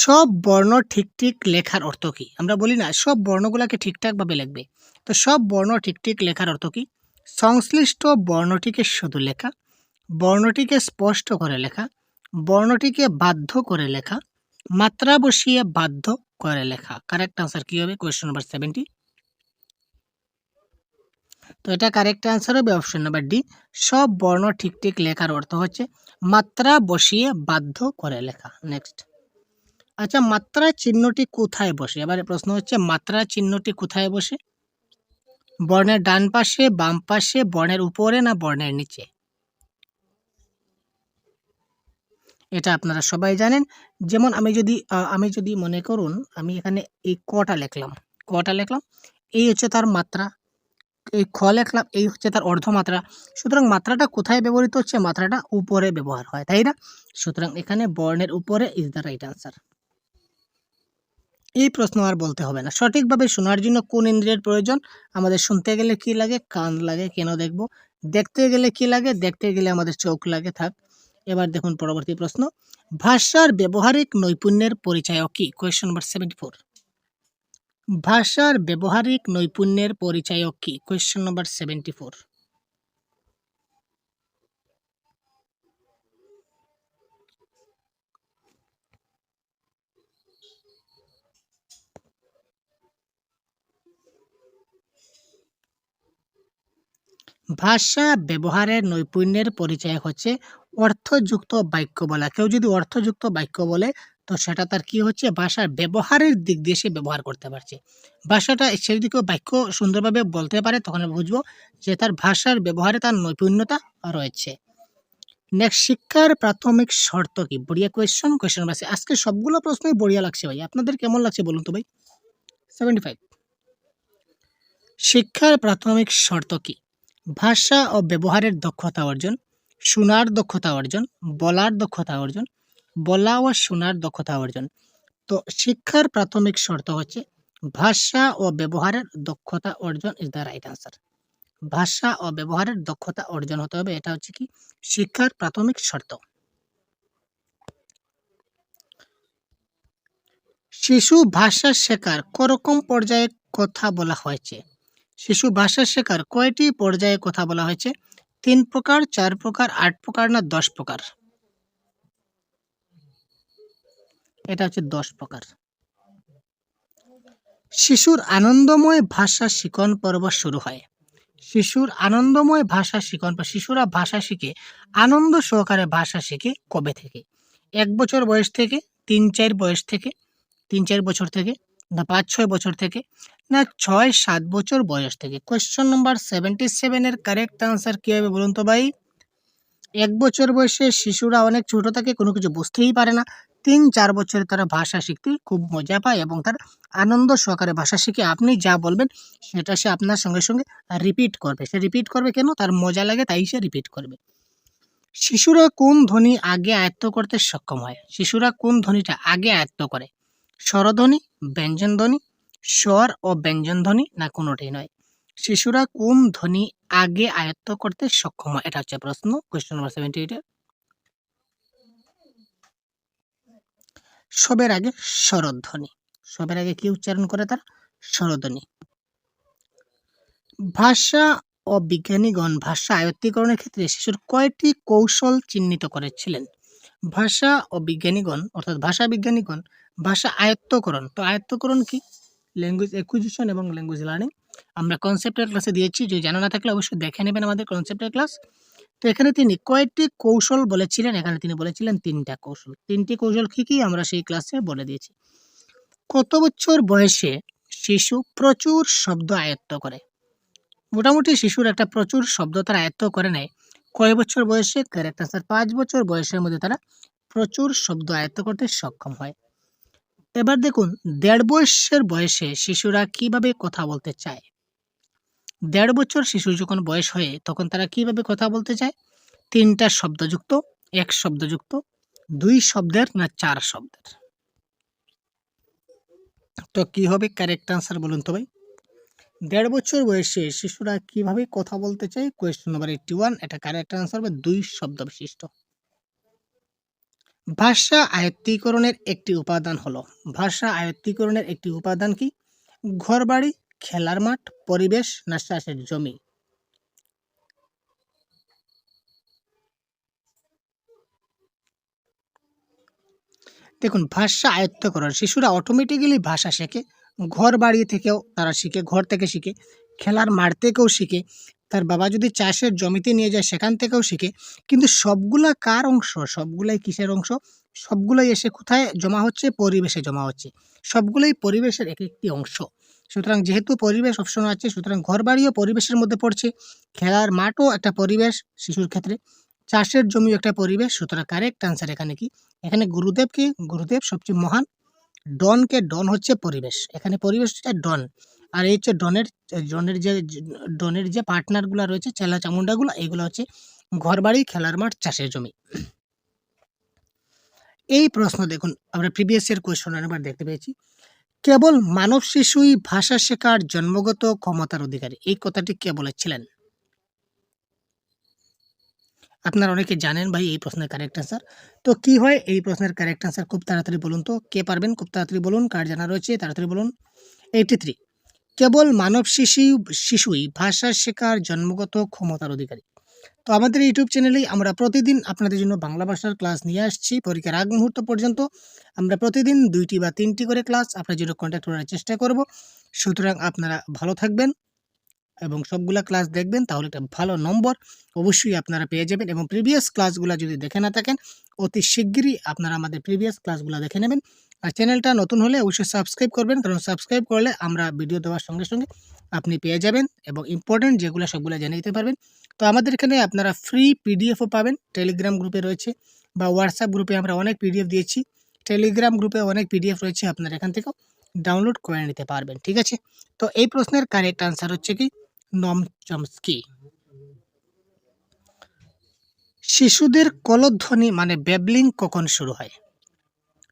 সব বর্ণ ঠিক ঠিক লেখার অর্থ কি? আমরা বলি না সব বর্ণগুলোকে ঠিকঠাক ভাবে লিখবে। তো সব বর্ণ ঠিক ঠিক লেখার অর্থ কি? সংশ্লিষ্ট বর্ণটিকে শুধু লেখা, বর্ণটিকে স্পষ্ট করে লেখা, বর্ণটিকে বাধ্য করে লেখা, মাত্রা বসিয়ে বাধ্য করে লেখা। কারেক্ট আনসার কি হবে? Question number 70। তো এটা কারেক্ট আনসার হবে অপশন নাম্বার ডি। সব বর্ণ ঠিক ঠিক লেখার অর্থ হচ্ছে মাত্রা বসিয়ে বাধ্য করে লেখা। নেক্সট, আচ্ছা, মাত্রা চিহ্নটি কোথায় বসে? এবারে প্রশ্ন হচ্ছে মাত্রা চিহ্নটি কোথায় বসে? বর্ণের ডান পাশে, বাম পাশে, বর্ণের উপরে না বর্ণের নিচে? এটা আপনারা সবাই জানেন। যেমন আমি যদি মনে করুন আমি এখানে এই কটা লিখলাম, এই হচ্ছে তার মাত্রা। এই খ লিখলাম, এই হচ্ছে তার অর্ধমাত্রা। সুতরাং মাত্রাটা কোথায় ব্যবহৃত হচ্ছে? মাত্রাটা উপরে ব্যবহার হয়, তাই না? সুতরাং এখানে বর্ণের উপরে ইজ দ্য রাইট আনসার। এই প্রশ্ন আর বলতে হবে না। সঠিকভাবে শোনার জন্য কোন ইন্দ্রিয়ের প্রয়োজন? আমাদের শুনতে গেলে কি লাগে? কান লাগে। কেন দেখব? দেখতে গেলে কি লাগে? দেখতে গেলে আমাদের চোখ লাগে। থাক। এবার দেখুন পরবর্তী প্রশ্ন, ভাষার ব্যবহারিক নৈপুণ্যের পরিচয় কি? Question number 74। ভাষার ব্যবহারিক নৈপুণ্যের পরিচয় কি? Question number 74। ভাষা ব্যবহারের নৈপুণ্যের পরিচয় হচ্ছে অর্থযুক্ত বাক্য বলা। কেউ যদি অর্থযুক্ত বাক্য বলে তো সেটা তার কি হচ্ছে? ভাষার ব্যবহারের দিক দিয়ে সে ব্যবহার করতে পারছে। ভাষাটা সে যদি কেউ বাক্য সুন্দরভাবে বলতে পারে তখন আমরা বুঝবো যে তার ভাষার ব্যবহারে তার নৈপুণ্যতা রয়েছে। নেক্সট, শিক্ষার প্রাথমিক শর্ত কি? বড়িয়া কোয়েশ্চন নাম্বার। আজকে সবগুলো প্রশ্নই বড়িয়া লাগছে ভাই। আপনাদের কেমন লাগছে বলুন তো ভাই? 75। শিক্ষার প্রাথমিক শর্ত কি? ভাষা ও ব্যবহারের দক্ষতা অর্জন, শোনার দক্ষতা অর্জন, বলার দক্ষতা অর্জন, বলা ও শোনার দক্ষতা অর্জন। তো শিক্ষার প্রাথমিক শর্ত হচ্ছে ভাষা ও ব্যবহারের দক্ষতা অর্জন ইজ দ্য রাইট আনসার। ভাষা ও ব্যবহারের দক্ষতা অর্জন হতে হবে, এটা হচ্ছে কি শিক্ষার প্রাথমিক শর্ত। শিশু ভাষা শেখার করকম পর্যায়ে কথা বলা হয়েছে? শিশু ভাষা শেখার কয়টি পর্যায়ে কথা বলা হয়েছে? 3 প্রকার, 4 প্রকার, 8 প্রকার না 10 প্রকার? এটা হচ্ছে 10 প্রকার। শিশুর আনন্দময় ভাষা শিখন পর্ব শুরু হয়। শিশুর আনন্দময় ভাষা শিখন, শিশুরা ভাষা শিখে, আনন্দ সহকারে ভাষা শিখে কবে থেকে? 1 বছর বয়স থেকে, 3-4 বয়স থেকে, 3-4 বছর থেকে, না 5-6 বছর থেকে, না 6-7 বছর বয়স থেকে? কোয়েশ্চন নাম্বার 77 এর কারেক্ট আনসার কি হবে বলুন তো ভাই? 1 বছর বয়সে শিশুরা অনেক ছোট থাকে, কোনো কিছু বুঝতেই পারে না। 3-4 বছরে তারা ভাষা শিখতে খুব মজা পায় এবং তার আনন্দ সহকারে ভাষা শিখে আপনি যা বলবেন সেটা সে আপনার সঙ্গে সঙ্গে রিপিট করবে। সে রিপিট করবে কেন? তার মজা লাগে তাই সে রিপিট করবে। শিশুরা কোন ধ্বনি আগে আয়ত্ত করতে সক্ষম হয়? শিশুরা কোন ধ্বনিটা আগে আয়ত্ত করে? স্বরধ্বনি, ব্যঞ্জনধ্বনি, স্বর ও ব্যঞ্জনধ্বনি না কোনোটাই নয়? শিশুরা কোন ধ্বনি আগে আয়ত্ত করতে সক্ষম হয়? এটা হচ্ছে প্রশ্ন। কোয়েশ্চন নাম্বার 78 এর। সবের আগে স্বরধ্বনি। সবের আগে কি উচ্চারণ করে? তার স্বরধ্বনি। ভাষা ও বিজ্ঞানীগণ ভাষা আয়ত্তীকরণের ক্ষেত্রে শিশুর কয়টি কৌশল চিহ্নিত করেছিলেন? ভাষা ও বিজ্ঞানীগণ অর্থাৎ ভাষা বিজ্ঞানীগণ ভাষা আয়ত্তকরণ। তো আয়ত্তকরণ কি? ল্যাঙ্গুয়েজ অ্যাকুইজিশন এবং ল্যাঙ্গুয়েজ লার্নিং। আমরা কনসেপ্টের ক্লাসে দিয়েছি, যদি জানা না থাকলে অবশ্যই দেখে নেবেন আমাদের কনসেপ্টের ক্লাস। তো এখানে তিনি কয়টি কৌশল বলেছিলেন? এখানে তিনি বলেছিলেন 3টা কৌশল। 3টি কৌশল কি কি আমরা সেই ক্লাসে বলে দিয়েছি। কত বছর বয়সে শিশু প্রচুর শব্দ আয়ত্ত করে? মোটামুটি শিশুর একটা প্রচুর শব্দ তারা আয়ত্ত করে নেয় কয় বছর বয়সে? কারেক্ট আনসার 5 বছর বয়সের মধ্যে তারা প্রচুর শব্দ আয়ত্ত করতে সক্ষম হয়। এবার দেখুন 1.5 বছর বয়সে শিশুরা কিভাবে কথা বলতে চায়? 1.5 বছর শিশুর যখন বয়স হয় তখন তারা কিভাবে কথা বলতে চায়? 3টা শব্দযুক্ত, 1 শব্দযুক্ত, 2 শব্দের না 4 শব্দের? তো কি হবে কারেক্ট আনসার বলুন তো ভাই? 1.5 বছর বয়সে শিশুরা কিভাবে কথা বলতে চায়? কোয়েশ্চেন নাম্বার 81, এটা কারেক্ট আনসার হবে 2 শব্দ বিশিষ্ট। ভাষা আয়ত্তীকরণের একটি উপাদান হলো, ভাষা আয়ত্তীকরণের একটি উপাদান কি? ঘরবাড়ি, খেলার মাঠ, পরিবেশ না চাষের জমি? দেখুন, ভাষা আয়ত্তকরণ, শিশুরা অটোমেটিক্যালি ভাষা শেখে। ঘর বাড়ি থেকেও তারা শিখে, ঘর থেকে শিখে, খেলার মাঠ থেকেও শিখে, তার বাবা যদি চাষের জমিতে নিয়ে যায় সেখান থেকেও শিখে। কিন্তু সবগুলা কার অংশ? সবগুলাই কিসের অংশ? সবগুলাই এসে কোথায় জমা হচ্ছে? পরিবেশে জমা হচ্ছে। সবগুলোই পরিবেশের এক একটি অংশ। সুতরাং যেহেতু পরিবেশ অপশন আছে, সুতরাং ঘরবাড়িও পরিবেশের মধ্যে পড়ছে, খেলার মাঠও একটা পরিবেশ শিশুর ক্ষেত্রে, চাষের জমিও একটা পরিবেশ। সুতরাং কারেক্ট আনসার এখানে কি? এখানে গুরুদেব কি? গুরুদেব সবচেয়ে মহান। ডনকে, ডন হচ্ছে পরিবেশ, এখানে পরিবেশ হচ্ছে ডন। আর এই হচ্ছে ডনের যে পার্টনারগুলো রয়েছে, চেলা চামুন্ডাগুলো, এগুলো হচ্ছে ঘরবাড়ি, খেলার মাঠ, চাষের জমি। এই প্রশ্ন দেখুন, আমরা প্রিভিয়াস এর কোয়েশ্চন এবার দেখতে পেয়েছি। কেবল মানব শিশুই ভাষা শেখার জন্মগত ক্ষমতার অধিকারী, এই কথাটি কে বলেছিলেন? আপনারা অনেকে জানেন ভাই এই প্রশ্নের কারেক্ট আনসার। তো কি হয় এই প্রশ্নের কারেক্ট আনসার? খুব তাড়াতাড়ি বলুন তো, কে পারবেন? খুব তাড়াতাড়ি বলুন, কার জানা রয়েছে তাড়াতাড়ি বলুন। 83, কেবল মানব শিশুই ভাষা শেখার জন্মগত ক্ষমতার অধিকারী। তো আমাদের ইউটিউব চ্যানেলেই আমরা প্রতিদিন আপনাদের জন্য বাংলা ভাষার ক্লাস নিয়ে আসছি। পরীক্ষার আগ মুহূর্ত পর্যন্ত আমরা প্রতিদিন 2টি বা 3টি করে ক্লাস আপনার জন্য কন্ডাক্ট করার চেষ্টা করব। সুতরাং আপনারা ভালো থাকবেন এবং সবগুলা ক্লাস দেখবেন, তাহলে একটা ভালো নম্বর অবশ্যই আপনারা পেয়ে যাবেন। এবং প্রিভিয়াস ক্লাসগুলো যদি দেখে না থাকেন, অতি শিগগিরই আপনারা আমাদের প্রিভিয়াস ক্লাসগুলো দেখে নেবেন। আর চ্যানেলটা নতুন হলে অবশ্যই সাবস্ক্রাইব করবেন, কারণ সাবস্ক্রাইব করলে আমরা ভিডিও দেওয়ার সঙ্গে সঙ্গে আপনি পেয়ে যাবেন এবং ইম্পর্টেন্ট যেগুলো সবগুলো জেনে নিতে পারবেন। তো আমাদের এখানে আপনারা ফ্রি পিডিএফও পাবেন, টেলিগ্রাম গ্রুপে রয়েছে, বা হোয়াটসঅ্যাপ গ্রুপে আমরা অনেক পিডিএফ দিয়েছি। টেলিগ্রাম গ্রুপে অনেক পিডিএফ রয়েছে, আপনারা এখান থেকেও ডাউনলোড করে নিতে পারবেন। ঠিক আছে, তো এই প্রশ্নের কারেক্ট আনসার হচ্ছে কি? নম চমস্কি। শিশুদের কলধ্বনি মানে ব্যাবলিং কখন শুরু হয়?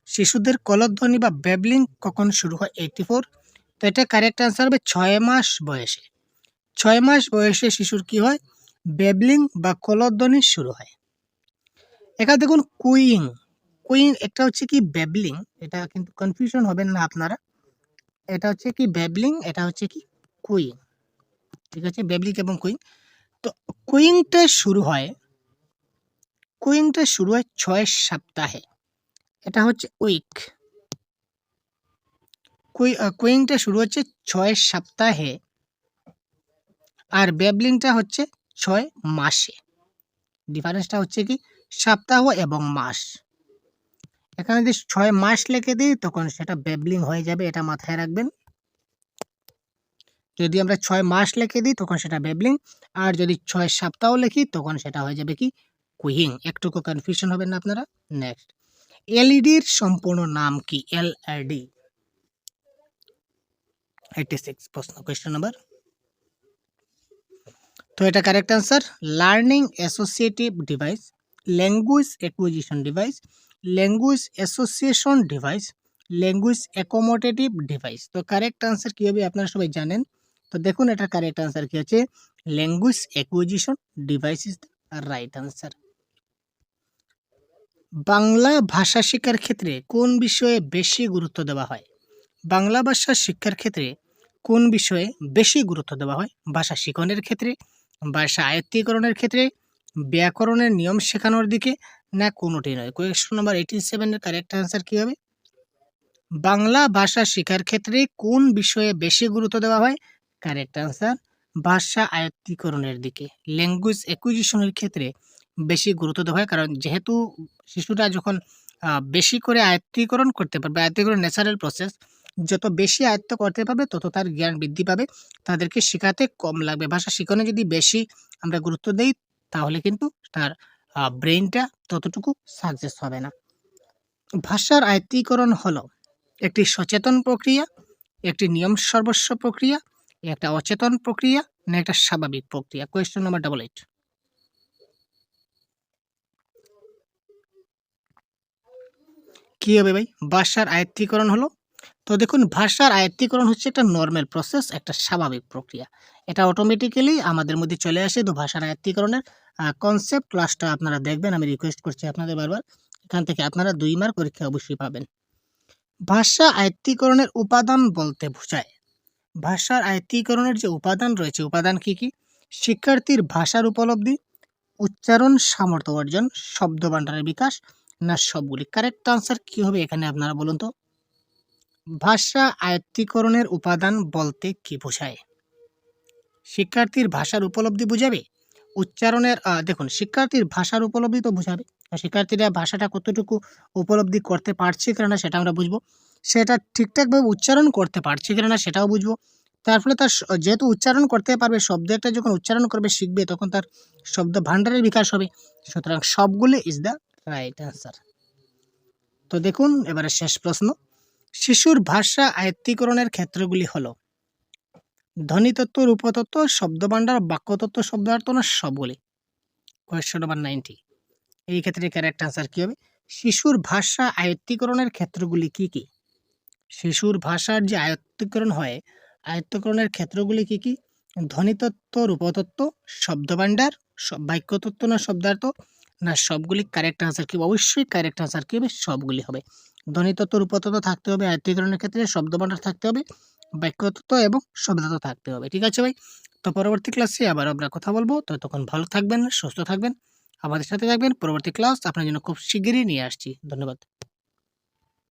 শিশুদের কলধ্বনি বা ব্যাবলিং কখন শুরু হয়? 84, তো এটা কারেক্ট আনসার হবে 6 মাস বয়সে। 6 মাস বয়সে শিশুর কি হয়? ব্যাবলিং বা কলধ্বনি শুরু হয়। এখানে দেখুন কুইং, কুইং একটা হচ্ছে কি ব্যাবলিং, এটা কিন্তু কনফিউশন হবেন না আপনারা। এটা হচ্ছে কি ব্যাবলিং, এটা হচ্ছে কি কুইং। ঠিক আছে, ব্যাবলিং এবং কুইং। তো কুইংটা শুরু হয়, কুইংটা শুরু হয় 6 সপ্তাহে, এটা হচ্ছে উইক। কুইংটা শুরু হচ্ছে 6 সপ্তাহে, আর ব্যাবলিংটা হচ্ছে 6 মাসে। ডিফারেন্সটা হচ্ছে কি? সপ্তাহ এবং মাস। এখানে যদি 6 মাস লিখে দিই তখন সেটা ব্যাবলিং হয়ে যাবে, এটা মাথায় রাখবেন। যদি আমরা 6 মাস লিখে দিই তখন সেটা ব্যাবলিং, আর যদি 6 সপ্তাহ লিখি তখন সেটা হয়ে যাবে কি? কুইং। একটুকু কনফিউশন হবেন না আপনারা। নেক্সট, এলইডির সম্পূর্ণ নাম কি? এলইডি। 86 প্রশ্ন, কোয়েশ্চেন নাম্বার। তো এটা correct answer, learning associative device, language acquisition device, language association device, language accommodative device. তো কারেক্ট আনসার কি হবে আপনারা সবাই জানেন। তো দেখুন এটা কারেক্ট আনসার কি হচ্ছে? Language acquisition device is the right answer. Bangla ভাষা শিক্ষার ক্ষেত্রে কোন বিষয়ে বেশি গুরুত্ব দেওয়া হয়? বাংলা ভাষা শিক্ষার ক্ষেত্রে কোন বিষয়ে বেশি গুরুত্ব দেওয়া হয়? ভাষা শিখনের ক্ষেত্রে, ভাষা আয়ত্তীকরণের ক্ষেত্রে, ব্যাকরণের নিয়ম শেখানোর দিকে, না কোনোটি নয়? কোয়েশ্চন নাম্বার 87 এর কারেক্ট আনসার কি হবে? বাংলা ভাষা শেখার ক্ষেত্রে কোন বিষয়ে বেশি গুরুত্ব দেওয়া হয়? কারেক্ট আনসার ভাষা আয়ত্তীকরণের দিকে, ল্যাঙ্গুয়েজ অ্যাকুইজিশনের ক্ষেত্রে বেশি গুরুত্ব দেওয়া হয়। কারণ যেহেতু শিশুরা যখন বেশি করে আয়ত্তীকরণ করতে পারবে, আয়ত্তীকরণ ন্যাচারাল প্রসেস, যত বেশি আয়ত্ত করতে পারবে তত তার জ্ঞান বৃদ্ধি পাবে, তাদেরকে শেখাতে কম লাগবে। ভাষা শিখনে যদি বেশি আমরা গুরুত্ব দেই তাহলে কিন্তু তার ব্রেইনটা ততটুকু সাকসেস হবে না। ভাষার আয়ত্তীকরণ হলো একটি সচেতন প্রক্রিয়া, একটি নিয়ম সর্বস্ব প্রক্রিয়া, একটা অচেতন প্রক্রিয়া, না একটা স্বাভাবিক প্রক্রিয়া? Question number 88। কি হবে ভাই? ভাষার আয়ত্তীকরণ হলো তো দেখুন ভাষার আয়ত্তীকরণ হচ্ছে একটা নরমাল প্রসেস, একটা স্বাভাবিক প্রক্রিয়া। এটা অটোমেটিক্যালি আমাদের মধ্যে চলে আসে। তো ভাষার আয়ত্তীকরণের কনসেপ্ট ক্লাসটা আপনারা দেখবেন। আমি রিকোয়েস্ট করছি আপনাদের বারবার। এখান থেকে আপনারা ২ মার্ক পরীক্ষায় অবশ্যই পাবেন। ভাষা আয়ত্তীকরণের উপাদান বলতে বোঝায়। ভাষার আয়ত্তীকরণের যে উপাদান রয়েছে, উপাদান কি, কি? শিক্ষার্থীর ভাষার উপলব্ধি, উচ্চারণ সামর্থ্য অর্জন, শব্দভান্ডারের বিকাশ, না সবগুলি? কারেক্ট আনসার কি হবে এখানে আপনারা বলুন তো? ভাষা আয়ত্তীকরণের উপাদান বলতে কি বোঝায়? শিক্ষার্থীর ভাষার উপলব্ধি বুঝাবে? উচ্চারণের দেখুন শিক্ষার্থীর ভাষার উপলব্ধি তো বুঝাবে। শিক্ষার্থীরা ভাষাটা কতটুকু উপলব্ধি করতে পারছে কিনা সেটা আমরা বুঝবো। সেটা ঠিকঠাকভাবে উচ্চারণ করতে পারছে কিনা সেটাও বুঝবো। তার ফলে তার যেহেতু উচ্চারণ করতে পারবে, শব্দ একটা যখন উচ্চারণ করবে শিখবে তখন তার শব্দ ভান্ডারের বিকাশ হবে। সুতরাং সবগুলি ইজ দ্য রাইট অ্যান্সার। তো দেখুন এবারে শেষ প্রশ্ন। শিশুর ভাষা আয়ত্তীকরণের ক্ষেত্রগুলি হলো ধ্বনিতত্ত্ব, রূপতত্ত্ব, শব্দভান্ডার, বাক্যতত্ত্ব, শব্দার্থ, না সবগুলি? Question number 90। এই ক্ষেত্রে কারেক্ট আনসার কি হবে? শিশুর ভাষা আয়ত্তীকরণের ক্ষেত্রগুলি কি, কি? শিশুর ভাষার যে আয়ত্তীকরণ হয়, আয়ত্তকরণের ক্ষেত্রগুলি কি, কি? ধ্বনিতত্ত্ব, রূপতত্ত্ব, শব্দভান্ডার, বাক্যতত্ত্ব, না শব্দার্থ, না সবগুলি? কারেক্ট আনসার কি? অবশ্যই কারেক্ট আনসার কি হবে? সবগুলি হবে। ধ্বনিতত্ত্ব, রূপতত্ত্ব থাকতে হবে আয়ত্তীকরণের ক্ষেত্রে, শব্দভান্ডার থাকতে হবে, বাক্যতত্ত্ব এবং শব্দার্থ থাকতে হবে। ঠিক আছে ভাই? তো পরবর্তী ক্লাসে আবার আমরা কথা বলবো। তো তখন ভালো থাকবেন, সুস্থ থাকবেন, আমাদের সাথে থাকবেন। পরবর্তী ক্লাস আপনার জন্য খুব শিগগিরই নিয়ে আসছি। ধন্যবাদ।